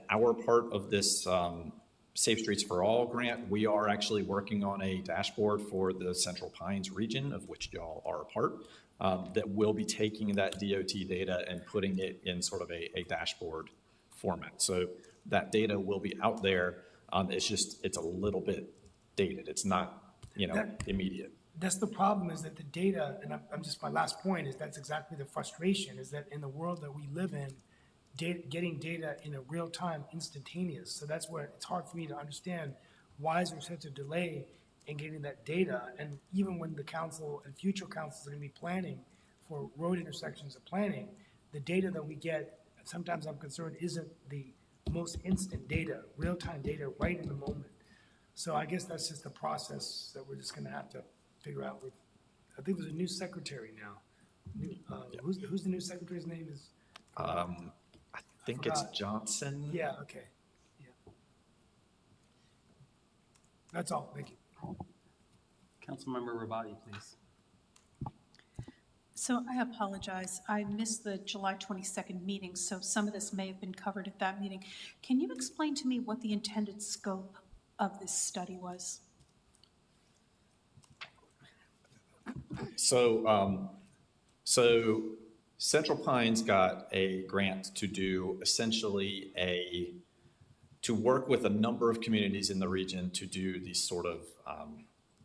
our part of this Safe Streets for All grant, we are actually working on a dashboard for the Central Pines region, of which y'all are a part, that will be taking that DOT data and putting it in sort of a dashboard format. So that data will be out there. It's a little bit dated. It's not, immediate. That's the problem, is that the data, and I'm just, my last point is that's exactly the frustration, is that in the world that we live in, getting data in a real time, instantaneous. So that's where it's hard for me to understand, why is there such a delay in getting that data? And even when the council and future councils are gonna be planning for road intersections and planning, the data that we get, sometimes I'm concerned, isn't the most instant data, real time data right in the moment. So I guess that's just a process that we're just gonna have to figure out with, I think there's a new secretary now. Who's the new secretary's name is? I think it's Johnson. Yeah, okay. Yeah. That's all, thank you. Councilmember Rabadi, please. So I apologize. I missed the July 22nd meeting, so some of this may have been covered at that meeting. Can you explain to me what the intended scope of this study was? So Central Pines got a grant to do essentially to work with a number of communities in the region to do these sort of,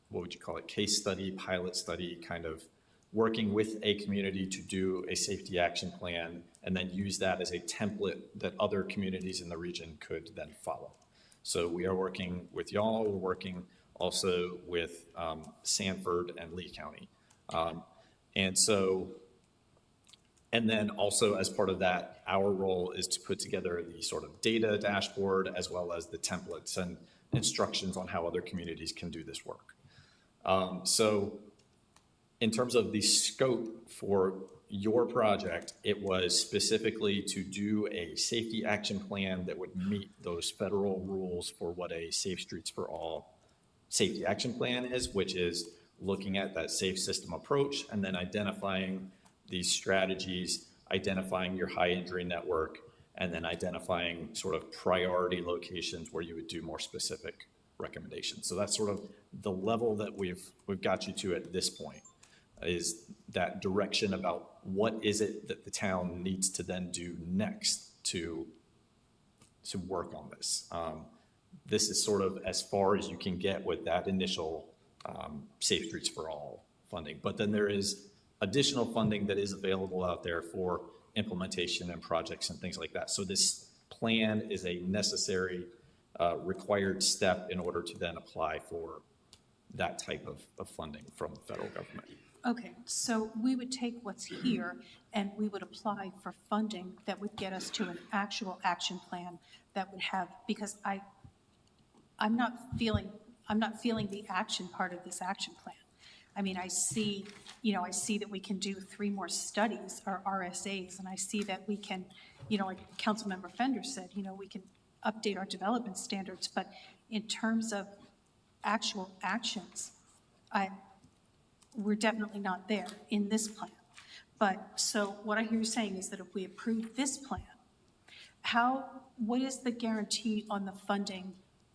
what would you call it, case study, pilot study, kind of working with a community to do a safety action plan and then use that as a template that other communities in the region could then follow. So we are working with y'all, we're working also with Sanford and Lee County. And then also as part of that, our role is to put together the sort of data dashboard as well as the templates and instructions on how other communities can do this work. So in terms of the scope for your project, it was specifically to do a safety action plan that would meet those federal rules for what a Safe Streets for All safety action plan is, which is looking at that safe system approach and then identifying these strategies, identifying your high injury network, and then identifying sort of priority locations where you would do more specific recommendations. So that's sort of the level that we've got you to at this point, is that direction about what is it that the town needs to then do next to work on this. This is sort of as far as you can get with that initial Safe Streets for All funding. But then there is additional funding that is available out there for implementation and projects and things like that. So this plan is a necessary, required step in order to then apply for that type of funding from the federal government. Okay, so we would take what's here and we would apply for funding that would get us to an actual action plan that would have, because I'm not feeling the action part of this action plan. I mean, I see that we can do 3 more studies, or RSAs, and I see that we can, like Councilmember Fender said, we can update our development standards, but in terms of actual actions, we're definitely not there in this plan. But, so what I hear you saying is that if we approve this plan, what is the guarantee on the funding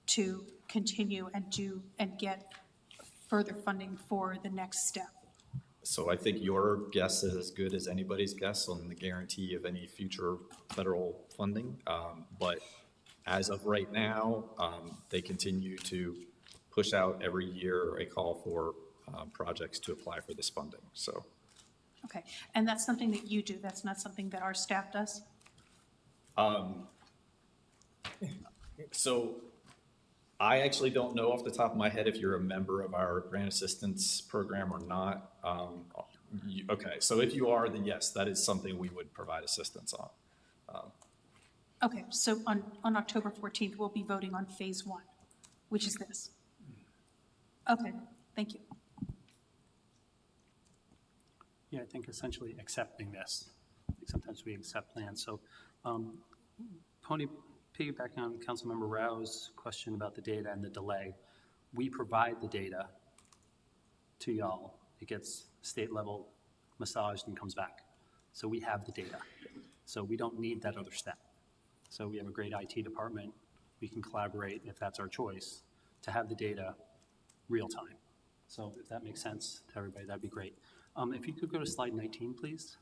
to continue and get further funding for the next step? So I think your guess is as good as anybody's guess on the guarantee of any future federal funding. But as of right now, they continue to push out every year a call for projects to apply for this funding, so. Okay, and that's something that you do, that's not something that our staff does? So I actually don't know off the top of my head if you're a member of our grant assistance program or not. Okay, so if you are, then yes, that is something we would provide assistance on. Okay, so on October 14th, we'll be voting on phase 1, which is this. Okay, thank you. Yeah, I think essentially accepting this. Sometimes we accept plans. So, piggybacking on Councilmember Rao's question about the data and the delay, we provide the data to y'all. It gets state level massaged and comes back. So we have the data. So we don't need that other step. So we have a great IT department. We can collaborate, if that's our choice, to have the data real time. So if that makes sense to everybody, that'd be great. If you could go to slide 19, please.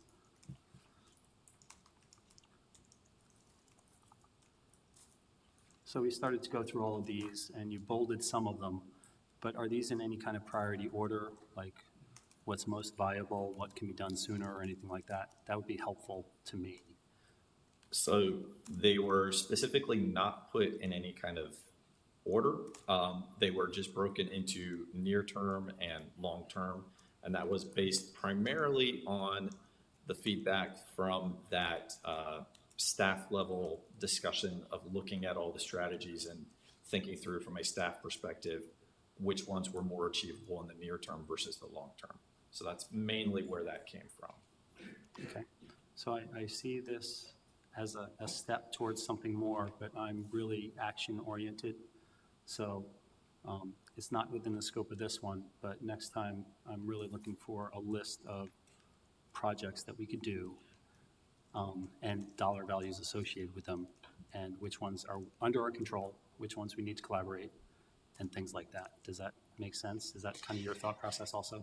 So we started to go through all of these, and you bolded some of them, but are these in any kind of priority order, like what's most viable, what can be done sooner, or anything like that? That would be helpful to me. So they were specifically not put in any kind of order. They were just broken into near-term and long-term, and that was based primarily on the feedback from that staff level discussion of looking at all the strategies and thinking through from a staff perspective which ones were more achievable in the near term versus the long term. So that's mainly where that came from. Okay, so I see this as a step towards something more, but I'm really action oriented. So it's not within the scope of this one, but next time I'm really looking for a list of projects that we could do and dollar values associated with them, and which ones are under our control, which ones we need to collaborate, and things like that. Does that make sense? Is that kind of your thought process also?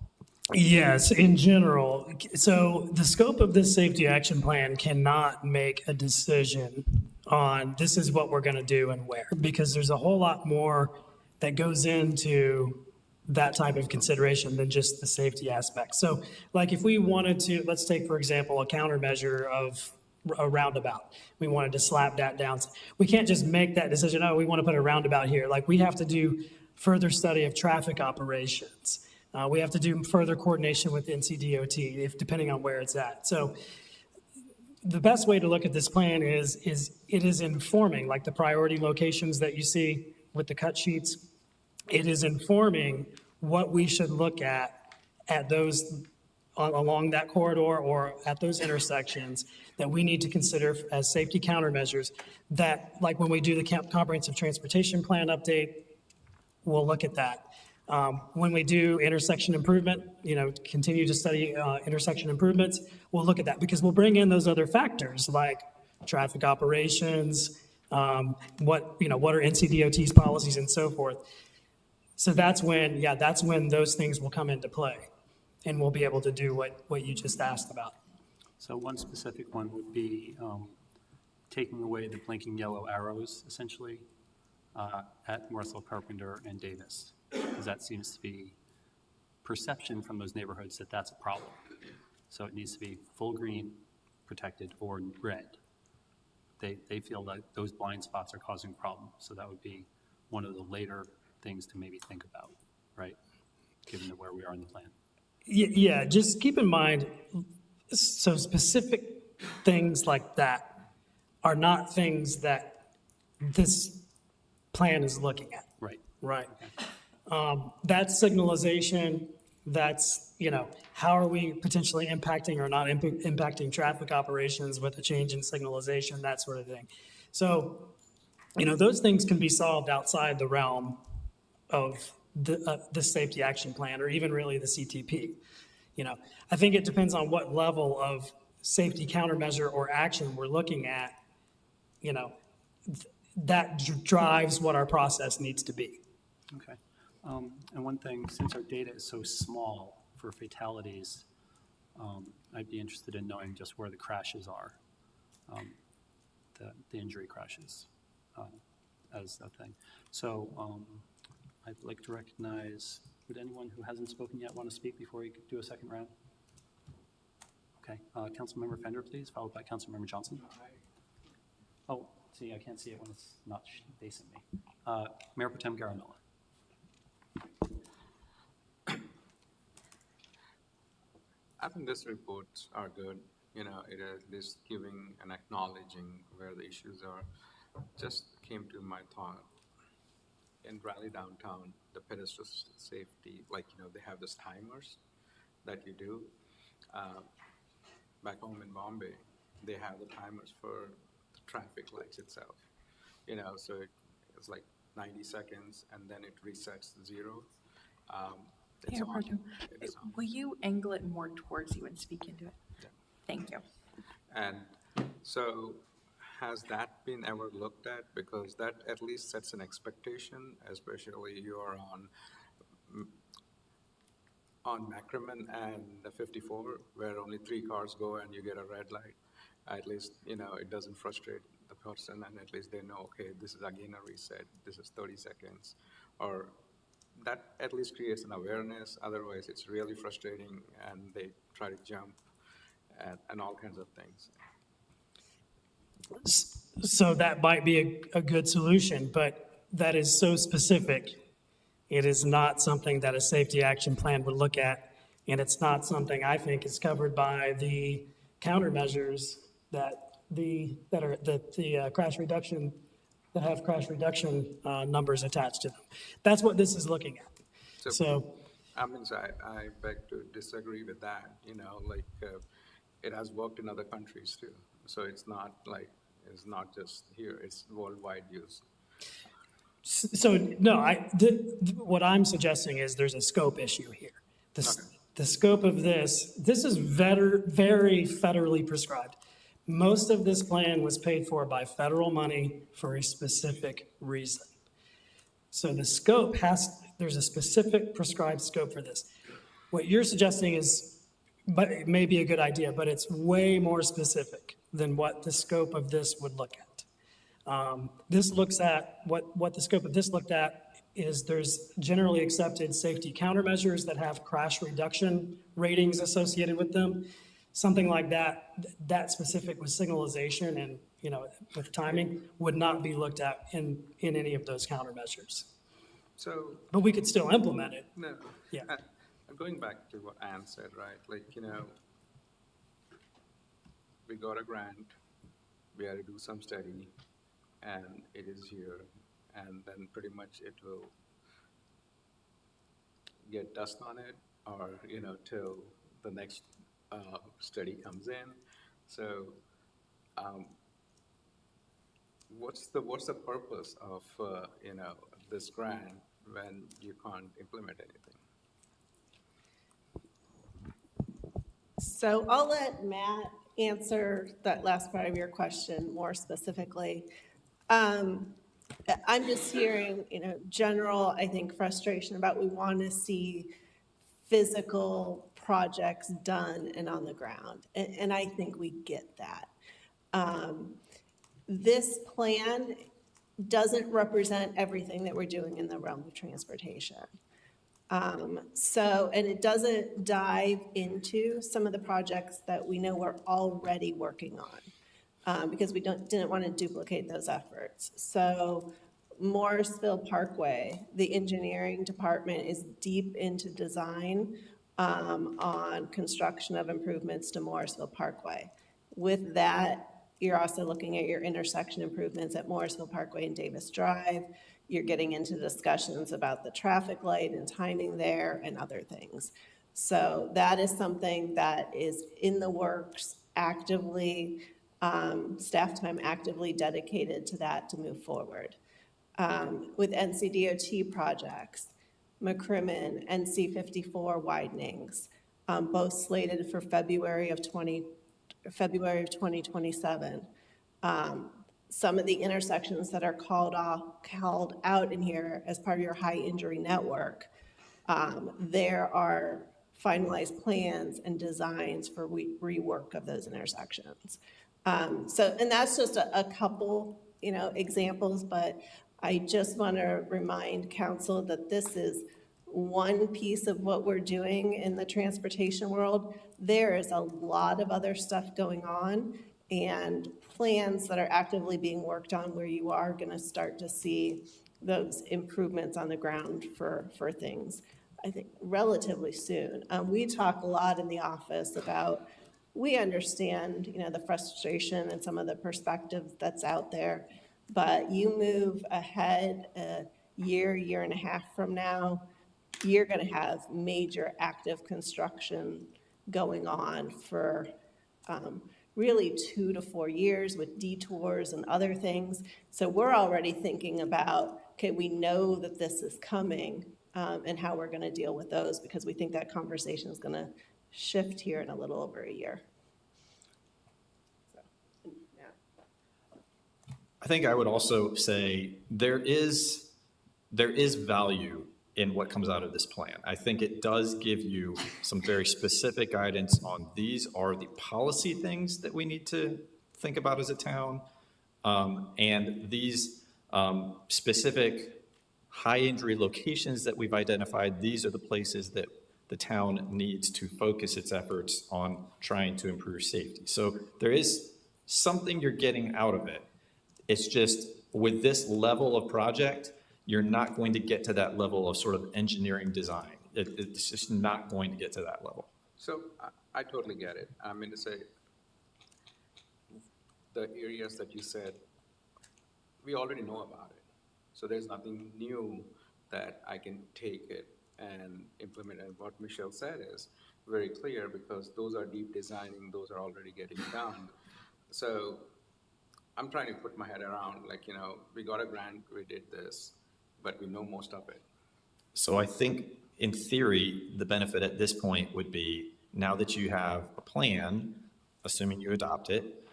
Yes, in general. So the scope of this safety action plan cannot make a decision on this is what we're going to do and where, because there's a whole lot more that goes into that type of consideration than just the safety aspect. So like if we wanted to, let's take, for example, a countermeasure of a roundabout. We wanted to slap that down. We can't just make that decision, oh, we want to put a roundabout here. Like we have to do further study of traffic operations. We have to do further coordination with NCDOT, depending on where it's at. So the best way to look at this plan is it is informing, like the priority locations that you see with the cut sheets. It is informing what we should look at those along that corridor or at those intersections that we need to consider as safety countermeasures that, like when we do the comprehensive transportation plan update, we'll look at that. When we do intersection improvement, continue to study intersection improvements, we'll look at that because we'll bring in those other factors like traffic operations, what are NCDOT's policies and so forth. So that's when those things will come into play, and we'll be able to do what you just asked about. So one specific one would be taking away the blinking yellow arrows, essentially, at Morrisville, Carpenter, and Davis, because that seems to be perception from those neighborhoods that that's a problem. So it needs to be full green, protected, or red. They feel that those blind spots are causing a problem, so that would be one of the later things to maybe think about, right? Given where we are in the plan. Yeah, just keep in mind, so specific things like that are not things that this plan is looking at. Right. Right. That's signalization, that's, how are we potentially impacting or not impacting traffic operations with a change in signalization, that sort of thing. So, those things can be solved outside the realm of the safety action plan, or even really the CTP. I think it depends on what level of safety countermeasure or action we're looking at, that drives what our process needs to be. Okay. And one thing, since our data is so small for fatalities, I'd be interested in knowing just where the crashes are, the injury crashes as a thing. So I'd like to recognize, would anyone who hasn't spoken yet want to speak before we do a second round? Okay, Councilmember Fender, please, followed by Councilmember Johnson. Oh, see, I can't see it when it's not facing me. Mayor Pro Tem Garamella. I think these reports are good. It is giving and acknowledging where the issues are. Just came to my thought. In Raleigh downtown, the pedestrian safety, they have these timers that you do. Back home in Bombay, they have the timers for the traffic lights itself. So it's like 90 seconds and then it resets to 0. It's Mayor on. Protem, It is on. will you angle it more towards you and speak into it? Yeah. Thank you. And so has that been ever looked at? Because that at least sets an expectation, especially you're on Macroman and the 54, where only 3 cars go and you get a red light. At least, it doesn't frustrate the person, and at least they know, okay, this is again a reset, this is 30 seconds. Or that at least creates an awareness. Otherwise, it's really frustrating and they try to jump and all kinds of things. So that might be a good solution, but that is so specific. It is not something that a safety action plan would look at, and it's not something I think is covered by the countermeasures that crash reduction, that have crash reduction numbers attached to them. That's what this is looking at. So I beg to disagree with that. It has worked in other countries too. So it's not just here, it's worldwide use. So no, what I'm suggesting is there's a scope issue here. The scope of this is very federally prescribed. Most of this plan was paid for by federal money for a specific reason. So the scope there's a specific prescribed scope for this. What you're suggesting but it may be a good idea, but it's way more specific than what the scope of this would look at. This looks at, what the scope of this looked at is there's generally accepted safety countermeasures that have crash reduction ratings associated with them. Something like that specific with signalization and, with timing would not be looked at in any of those countermeasures. So, But we could still implement it. no. Yeah. Going back to what Ann said, right? We got a grant, we had to do some study, and it is here, and then pretty much it will get dust on it, or, till the next study comes in. So, what's the purpose of, this grant when you can't implement anything? So I'll let Matt answer that last part of your question more specifically. I'm just hearing, general, I think, frustration about we want to see physical projects done and on the ground. And I think we get that. This plan doesn't represent everything that we're doing in the realm of transportation. And it doesn't dive into some of the projects that we know we're already working on, because we didn't want to duplicate those efforts. So Morrisville Parkway, the engineering department is deep into design on construction of improvements to Morrisville Parkway. With that, you're also looking at your intersection improvements at Morrisville Parkway and Davis Drive. You're getting into discussions about the traffic light and timing there and other things. So that is something that is in the works actively, staff time actively dedicated to that to move forward. With NCDOT projects, McCrimmon, NC 54 widenings, both slated for February of 2027. Some of the intersections that are called out in here as part of your high injury network, there are finalized plans and designs for rework of those intersections. And that's just a couple, examples, but I just want to remind council that this is one piece of what we're doing in the transportation world. There is a lot of other stuff going on and plans that are actively being worked on where you are going to start to see those improvements on the ground for things, I think, relatively soon. We talk a lot in the office about, we understand, the frustration and some of the perspective that's out there, but you move ahead a year and a half from now, you're going to have major active construction going on for really 2 to 4 years with detours and other things. So we're already thinking about, okay, we know that this is coming and how we're going to deal with those, because we think that conversation is going to shift here in a little over a year. I think I would also say there is value in what comes out of this plan. I think it does give you some very specific guidance on these are the policy things that we need to think about as a town. And these specific high injury locations that we've identified, these are the places that the town needs to focus its efforts on trying to improve safety. So there is something you're getting out of it. It's just with this level of project, you're not going to get to that level of sort of engineering design. It's just not going to get to that level. So I totally get it. I mean to say, the areas that you said, we already know about it. So there's nothing new that I can take it and implement. And what Michelle said is very clear, because those are deep designing, those are already getting done. So I'm trying to put my head around, like, we got a grant, we did this, but we know most of it. So I think in theory, the benefit at this point would be, now that you have a plan, assuming you adopt it,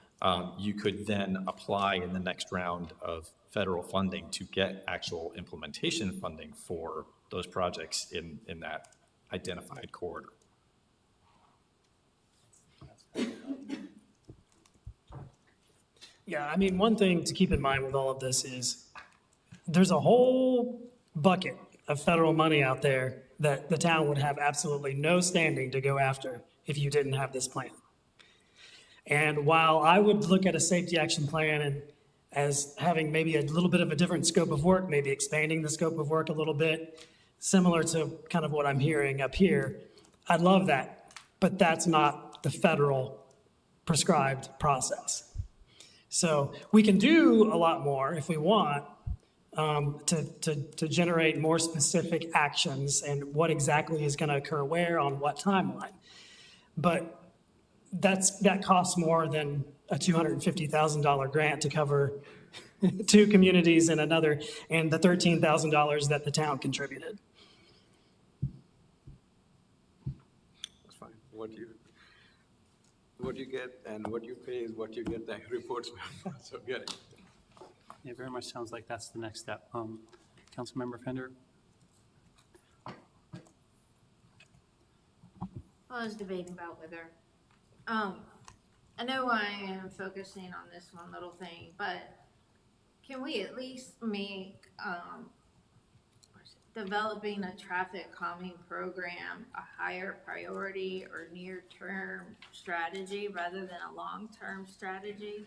you could then apply in the next round of federal funding to get actual implementation funding for those projects in that identified corridor. Yeah, I mean, one thing to keep in mind with all of this is there's a whole bucket of federal money out there that the town would have absolutely no standing to go after if you didn't have this plan. And while I would look at a safety action plan and as having maybe a little bit of a different scope of work, maybe expanding the scope of work a little bit, similar to kind of what I'm hearing up here, I'd love that, but that's not the federal prescribed process. So we can do a lot more if we want to generate more specific actions and what exactly is going to occur where on what timeline. But that costs more than a $250,000 grant to cover 2 communities and the $13,000 that the town contributed. That's fine. what you get and what you pay is what you get the reports from. So get it. It very much sounds like that's the next step. Councilmember Fender? I was debating about whether, I know I am focusing on this one little thing, but can we at least make, developing a traffic calming program a higher priority or near-term strategy rather than a long-term strategy?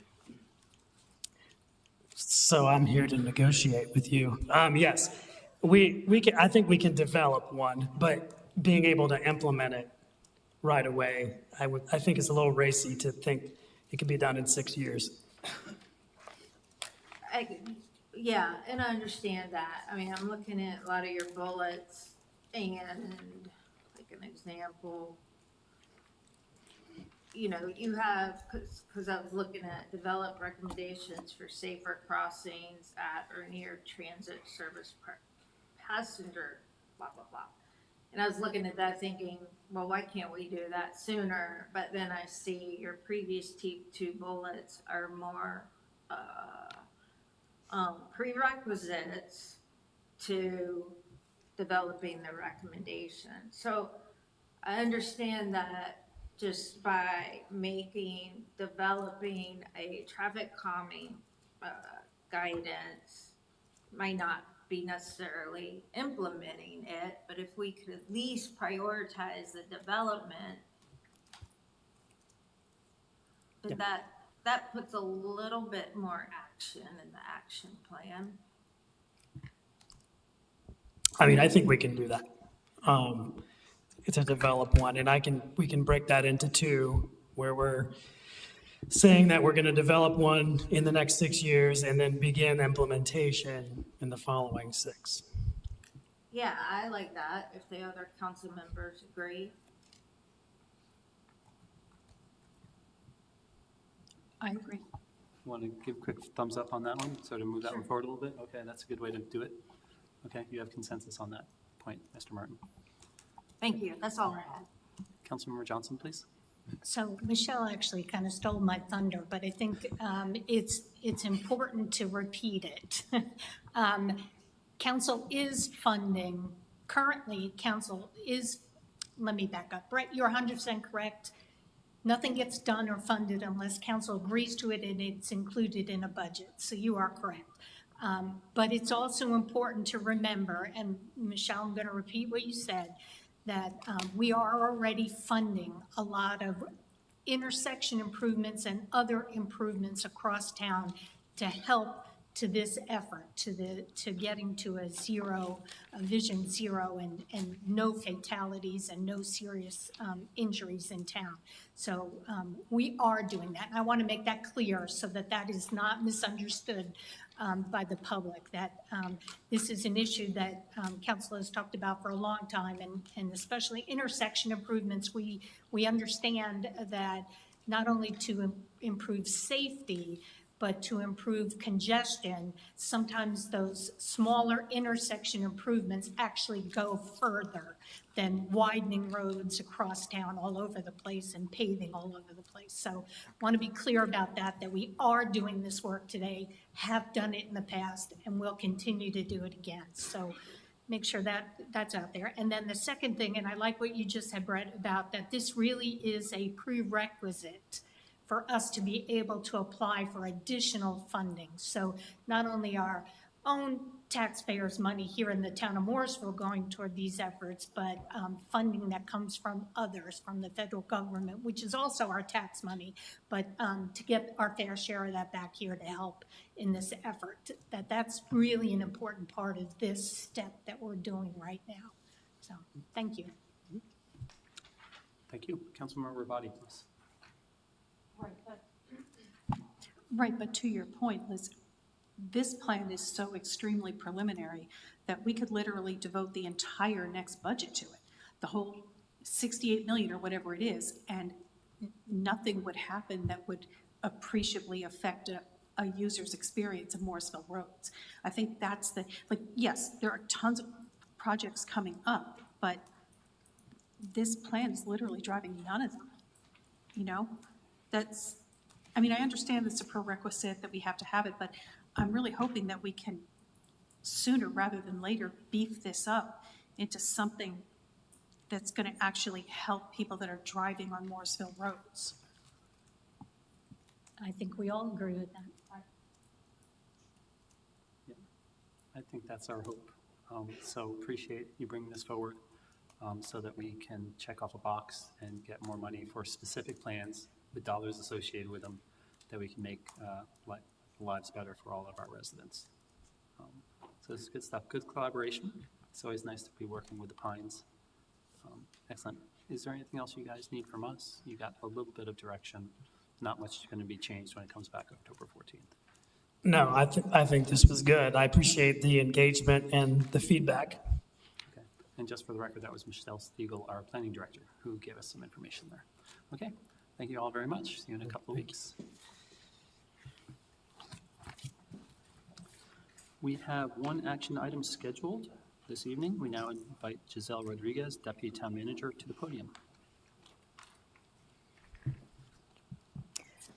So I'm here to negotiate with you. Yes, we can, I think we can develop one, but being able to implement it right away, I think it's a little racy to think it could be done in 6 years. Yeah, and I understand that. I mean, I'm looking at a lot of your bullets and like an example, you know, you have, because I was looking at develop recommendations for safer crossings at or near transit service passenger, blah, blah, blah. And I was looking at that thinking, well, why can't we do that sooner? But then I see your previous two bullets are more prerequisites to developing the recommendation. So I understand that just by developing a traffic calming guidance might not be necessarily implementing it, but if we could at least prioritize the development, that puts a little bit more action in the action plan. I mean, I think we can do that. To develop one, and we can break that into two, where we're saying that we're going to develop one in the next 6 years and then begin implementation in the following 6. Yeah, I like that, if the other council members agree. I agree. Want to give a quick thumbs up on that one, so to move that one forward a little bit? Okay, that's a good way to do it. Okay, you have consensus on that point, Mr. Martin. Thank you, that's all I had. Councilmember Johnson, please. So Michelle actually kind of stole my thunder, but I think it's important to repeat it. Council is funding, currently council is, let me back up, Brett, you're 100% correct. Nothing gets done or funded unless council agrees to it and it's included in a budget, so you are correct. But it's also important to remember, and Michelle, I'm going to repeat what you said, that we are already funding a lot of intersection improvements and other improvements across town to help to this effort, to getting to a vision zero and no fatalities and no serious injuries in town. So we are doing that. And I want to make that clear so that that is not misunderstood by the public, that this is an issue that council has talked about for a long time, and especially intersection improvements, we understand that not only to improve safety, but to improve congestion, sometimes those smaller intersection improvements actually go further than widening roads across town all over the place and paving all over the place. So I want to be clear about that we are doing this work today, have done it in the past, and will continue to do it again. So make sure that that's out there. And then the second thing, and I like what you just said, Brett, about that this really is a prerequisite for us to be able to apply for additional funding. So not only our own taxpayers' money here in the town of Morrisville going toward these efforts, but funding that comes from others, from the federal government, which is also our tax money, but to get our fair share of that back here to help in this effort. That's really an important part of this step that we're doing right now. So thank you. Thank you. Councilmember Rabati, please. Right, but to your point, Liz, this plan is so extremely preliminary that we could literally devote the entire next budget to it, the whole 68 million or whatever it is, and nothing would happen that would appreciably affect a user's experience of Morrisville roads. I think that's yes, there are tons of projects coming up, but this plan is literally driving none of them, you know? that's, I mean, I understand it's a prerequisite that we have to have it, but I'm really hoping that we can sooner rather than later beef this up into something that's going to actually help people that are driving on Morrisville roads. I think we all agree with that. I think that's our hope. So appreciate you bringing this forward so that we can check off a box and get more money for specific plans with dollars associated with them that we can make lives better for all of our residents. So this is good stuff. Good collaboration. It's always nice to be working with the Pines. Excellent. Is there anything else you guys need from us? You got a little bit of direction. Not much is going to be changed when it comes back October 14th. No, I think this was good. I appreciate the engagement and the feedback. Okay. And just for the record, that was Michelle Stiegel, our planning director, who gave us some information there. Okay. Thank you all very much. See you in a couple of weeks. We have one action item scheduled this evening. We now invite Giselle Rodriguez, Deputy Town Manager, to the podium.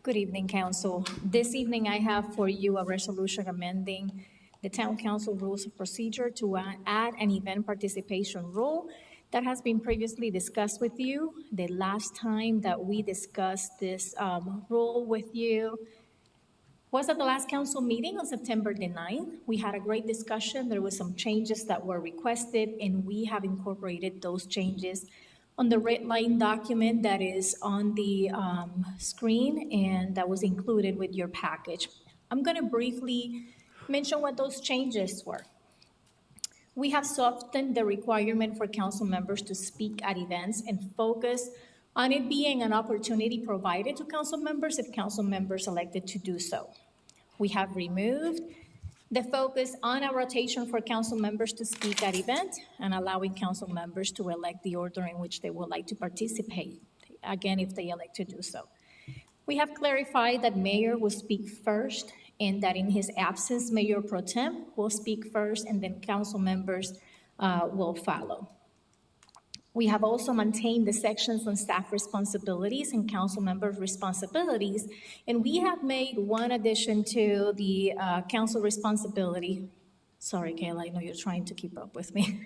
Good evening, Council. This evening, I have for you a resolution amending the Town Council Rules of Procedure to add an event participation rule that has been previously discussed with you. The last time that we discussed this rule with you was at the last council meeting on September the 9th. We had a great discussion. There were some changes that were requested, and we have incorporated those changes on the red line document that is on the screen and that was included with your package. I'm going to briefly mention what those changes were. We have softened the requirement for council members to speak at events and focus on it being an opportunity provided to council members if council members elected to do so. We have removed the focus on a rotation for council members to speak at events and allowing council members to elect the order in which they would like to participate, again, if they elect to do so. We have clarified that mayor will speak first and that in his absence, Mayor Pro Tem will speak first and then council members will follow. We have also maintained the sections on staff responsibilities and council members' responsibilities, and we have made one addition to the council responsibility. Sorry, Kayla, I know you're trying to keep up with me.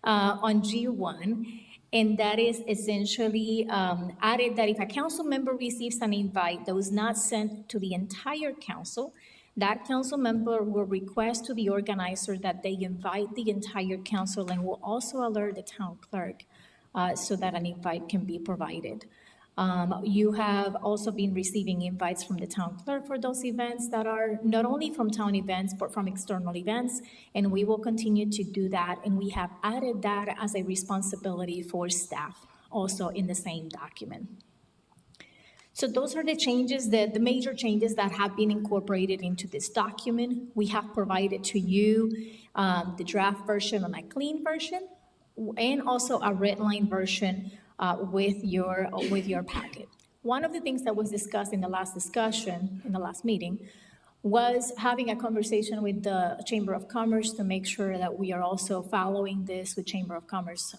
On G1, and that is essentially added that if a council member receives an invite that was not sent to the entire council, that council member will request to the organizer that they invite the entire council and will also alert the town clerk so that an invite can be provided. You have also been receiving invites from the town clerk for those events that are not only from town events, but from external events, and we will continue to do that. And we have added that as a responsibility for staff, also in the same document. So those are the changes, the major changes that have been incorporated into this document. We have provided to you the draft version and a clean version, and also a red line version with your packet. One of the things that was discussed in the last discussion, in the last meeting, was having a conversation with the Chamber of Commerce to make sure that we are also following this with Chamber of Commerce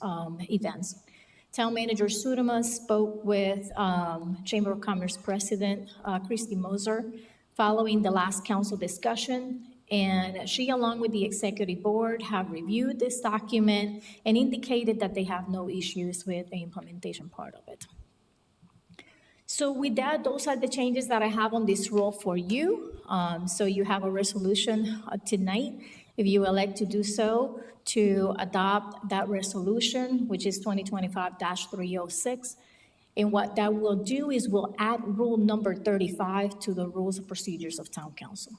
events. Town Manager Sudama spoke with Chamber of Commerce President Christy Moser following the last council discussion, and she, along with the executive board, have reviewed this document and indicated that they have no issues with the implementation part of it. So with that, those are the changes that I have on this rule for you. So you have a resolution tonight, if you elect to do so, to adopt that resolution, which is 2025-306. And what that will do is we'll add rule number 35 to the rules of procedures of Town Council.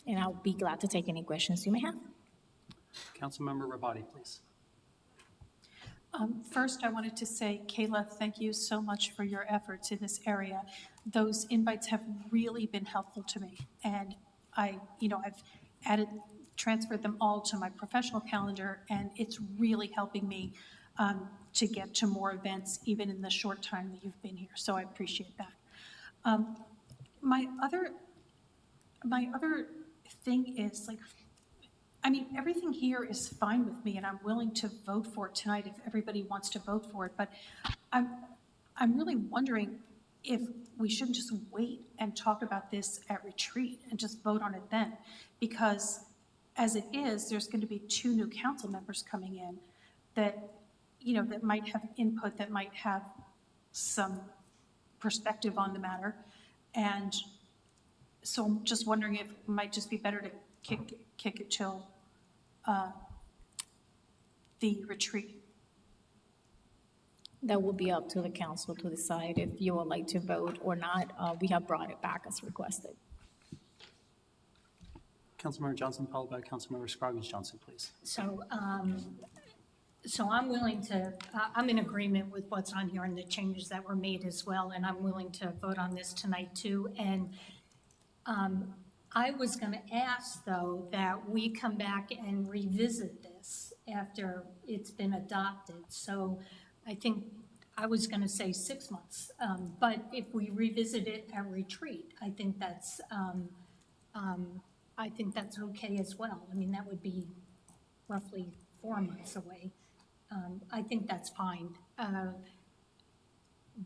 And I'll be glad to take any questions you may have. Councilmember Rabati, please. First, I wanted to say, Kayla, thank you so much for your efforts in this area. Those invites have really been helpful to me. And I've transferred them all to my professional calendar, and it's really helping me to get to more events, even in the short time that you've been here. So I appreciate that. My other thing is, everything here is fine with me, and I'm willing to vote for it tonight if everybody wants to vote for it. But I'm really wondering, if we shouldn't just wait and talk about this at retreat and just vote on it then. Because as it is, there's going to be 2 new council members coming in that, you know, that might have input, that might have some perspective on the matter. And so I'm just wondering if it might just be better to kick it till the retreat. That will be up to the council to decide if you would like to vote or not. We have brought it back as requested. Councilmember Johnson, followed by Councilmember Scroggins Johnson, please. So, so I'm willing to, I'm in agreement with what's on here and the changes that were made as well, and I'm willing to vote on this tonight too. And I was gonna ask, though, that we come back and revisit this after it's been adopted. So I think I was gonna say 6 months, but if we revisit it at retreat, I think that's okay as well. I mean, that would be roughly 4 months away. I think that's fine.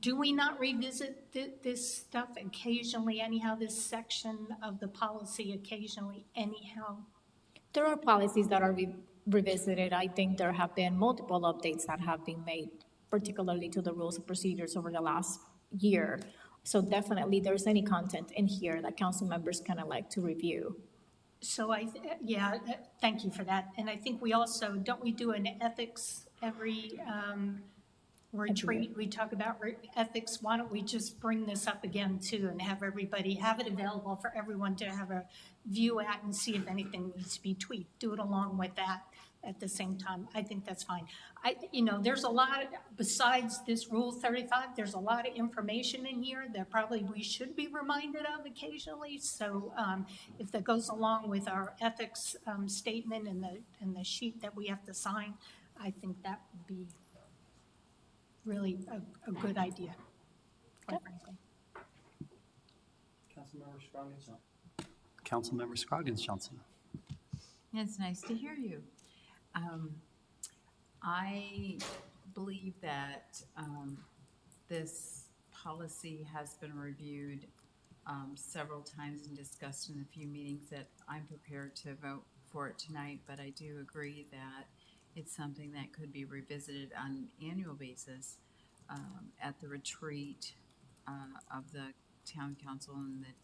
Do we not revisit this stuff occasionally anyhow, this section of the policy occasionally anyhow? There are policies that are revisited. I think there have been multiple updates that have been made, particularly to the rules and procedures over the last year. So definitely there's any content in here that council members kind of like to review. So thank you for that. And I think we also, don't we do an ethics every retreat? We talk about ethics. Why don't we just bring this up again too and have everybody, have it available for everyone to have a view at and see if anything needs to be tweaked. Do it along with that at the same time. I think that's fine. There's a lot, besides this Rule 35, there's a lot of information in here that probably we should be reminded of occasionally. So if that goes along with our ethics statement and the sheet that we have to sign, I think that would be really a good idea, quite frankly. Councilmember Scroggins Johnson. Councilmember Scroggins Johnson. It's nice to hear you. I believe that this policy has been reviewed several times and discussed in a few meetings that I'm prepared to vote for it tonight, but I do agree that it's something that could be revisited on an annual basis at the retreat of the town council in the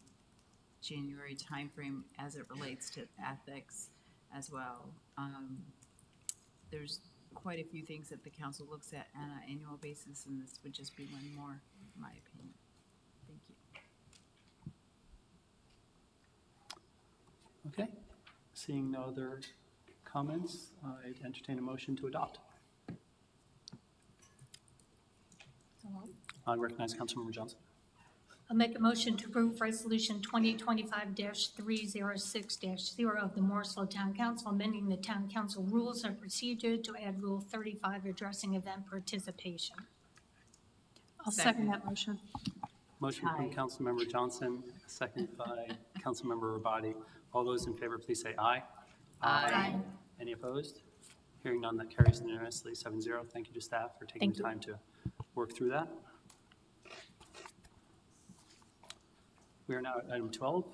January timeframe as it relates to ethics as well. There's quite a few things that the council looks at on an annual basis, and this would just be one more, in my opinion. Thank you. Okay, seeing no other comments, I'd entertain a motion to adopt. I recognize Councilmember Johnson. I'll make a motion to approve Resolution 2025-306-0 of the Morrisville Town Council, amending the Town Council Rules of Procedure to add Rule 35 addressing event participation. I'll second that motion. Motion from Councilmember Johnson, second by Councilmember Rabati. All those in favor, please say aye. Aye. Any opposed? Hearing none, that carries unanimously 7-0. Thank you to staff for taking the time to work through that. We are now at item 12.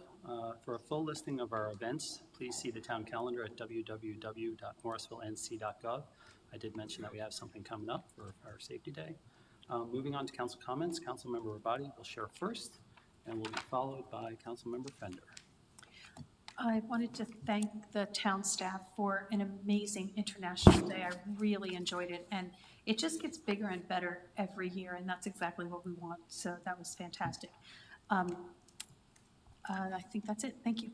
For a full listing of our events, please see the town calendar at www.morrisvillenc.gov. I did mention that we have something coming up for our safety day. Moving on to council comments, Councilmember Rabati will share first and will be followed by Councilmember Fender. I wanted to thank the town staff for an amazing International Day. I really enjoyed it, and it just gets bigger and better every year, and that's exactly what we want, so that was fantastic. I think that's it. Thank you.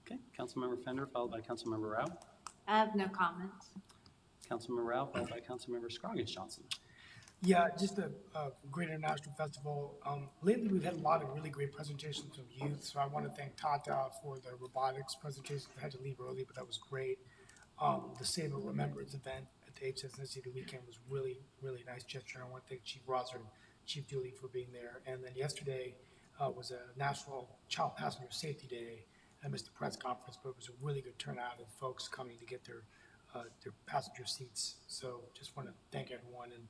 Okay, Councilmember Fender, followed by Councilmember Rao. I have no comments. Councilmember Rao, followed by Councilmember Scroggins Johnson. Yeah, just a great international festival. Lately, we've had a lot of really great presentations of youth, so I want to thank Tata for the robotics presentation. I had to leave early, but that was great. The Save a Remembrance event at the HSNC the weekend was really, really nice gesture. I want to thank Chief Rosser and Chief Dooley for being there. And then yesterday was a National Child Passenger Safety Day. I missed the press conference, but it was a really good turnout of folks coming to get their passenger seats. So just want to thank everyone. And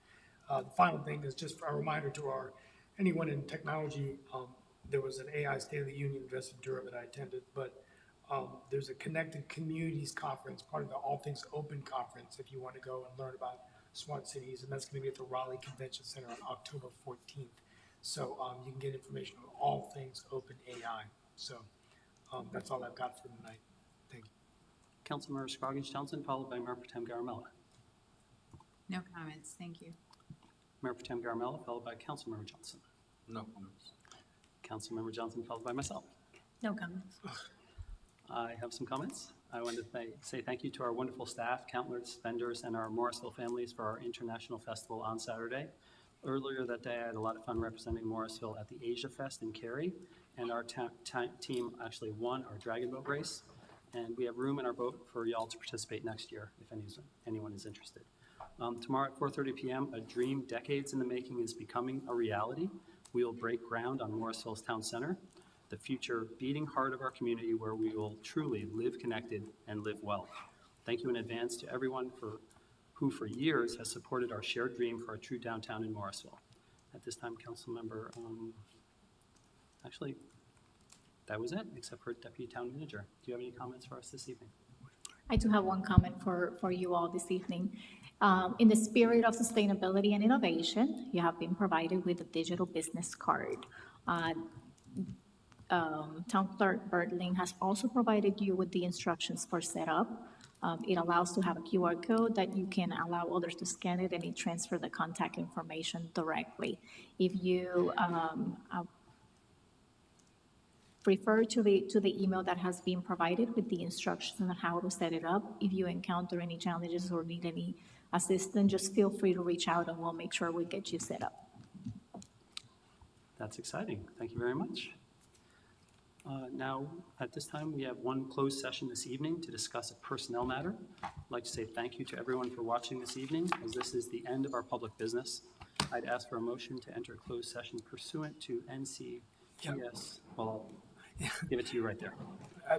the final thing is just a reminder to our anyone in technology, there was an AI State of the Union address in Durham that I attended, but there's a Connected Communities Conference, part of the All Things Open Conference, if you want to go and learn about smart cities, and that's going to be at the Raleigh Convention Center on October 14th. So you can get information on all things open AI. So that's all I've got for tonight. Thank you. Councilmember Scroggins Johnson, followed by Mayor Pro Tem Garamella. No comments, thank you. Mayor Pro Tem Garamella, followed by Councilmember Johnson. No comments. Councilmember Johnson, followed by myself. No comments. I have some comments. I want to say thank you to our wonderful staff, countless vendors, and our Morrisville families for our international festival on Saturday. Earlier that day, I had a lot of fun representing Morrisville at the Asia Fest in Cary, and our team actually won our Dragon Boat race, and we have room in our boat for y'all to participate next year if anyone is interested. Tomorrow at 4:30 p.m., a dream decades in the making is becoming a reality. We will break ground on Morrisville's Town Center, the future beating heart of our community where we will truly live connected and live well. Thank you in advance to everyone who for years has supported our shared dream for a true downtown in Morrisville. At this time, Councilmember, actually, that was it, except for Deputy Town Manager. Do you have any comments for us this evening? I do have one comment for you all this evening. In the spirit of sustainability and innovation, you have been provided with a digital business card. Town Clerk Bertling has also provided you with the instructions for setup. It allows to have a QR code that you can allow others to scan it and it transfer the contact information directly. If you refer to the email that has been provided with the instructions on how to set it up, if you encounter any challenges or need any assistance, just feel free to reach out and we'll make sure we get you set up. That's exciting. Thank you very much. Now, at this time, we have one closed session this evening to discuss a personnel matter. I'd like to say thank you to everyone for watching this evening, as this is the end of our public business. I'd ask for a motion to enter a closed session pursuant to NCGS. Well, I'll give it to you right there.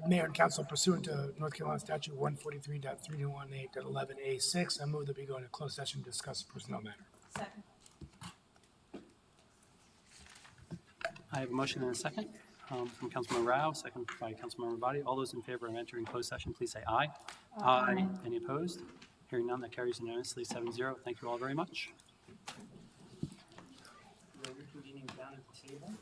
Mayor and Council, pursuant to North Carolina Statute 143.318.11A6, I move that we go into closed session to discuss a personnel matter. Second. I have a motion and a second from Councilmember Rao, second by Councilmember Vadi. All those in favor of entering closed session, please say aye. Aye. Any opposed? Hearing none, that carries unanimously 7-0. Thank you all very much. We're reconvening down at the table.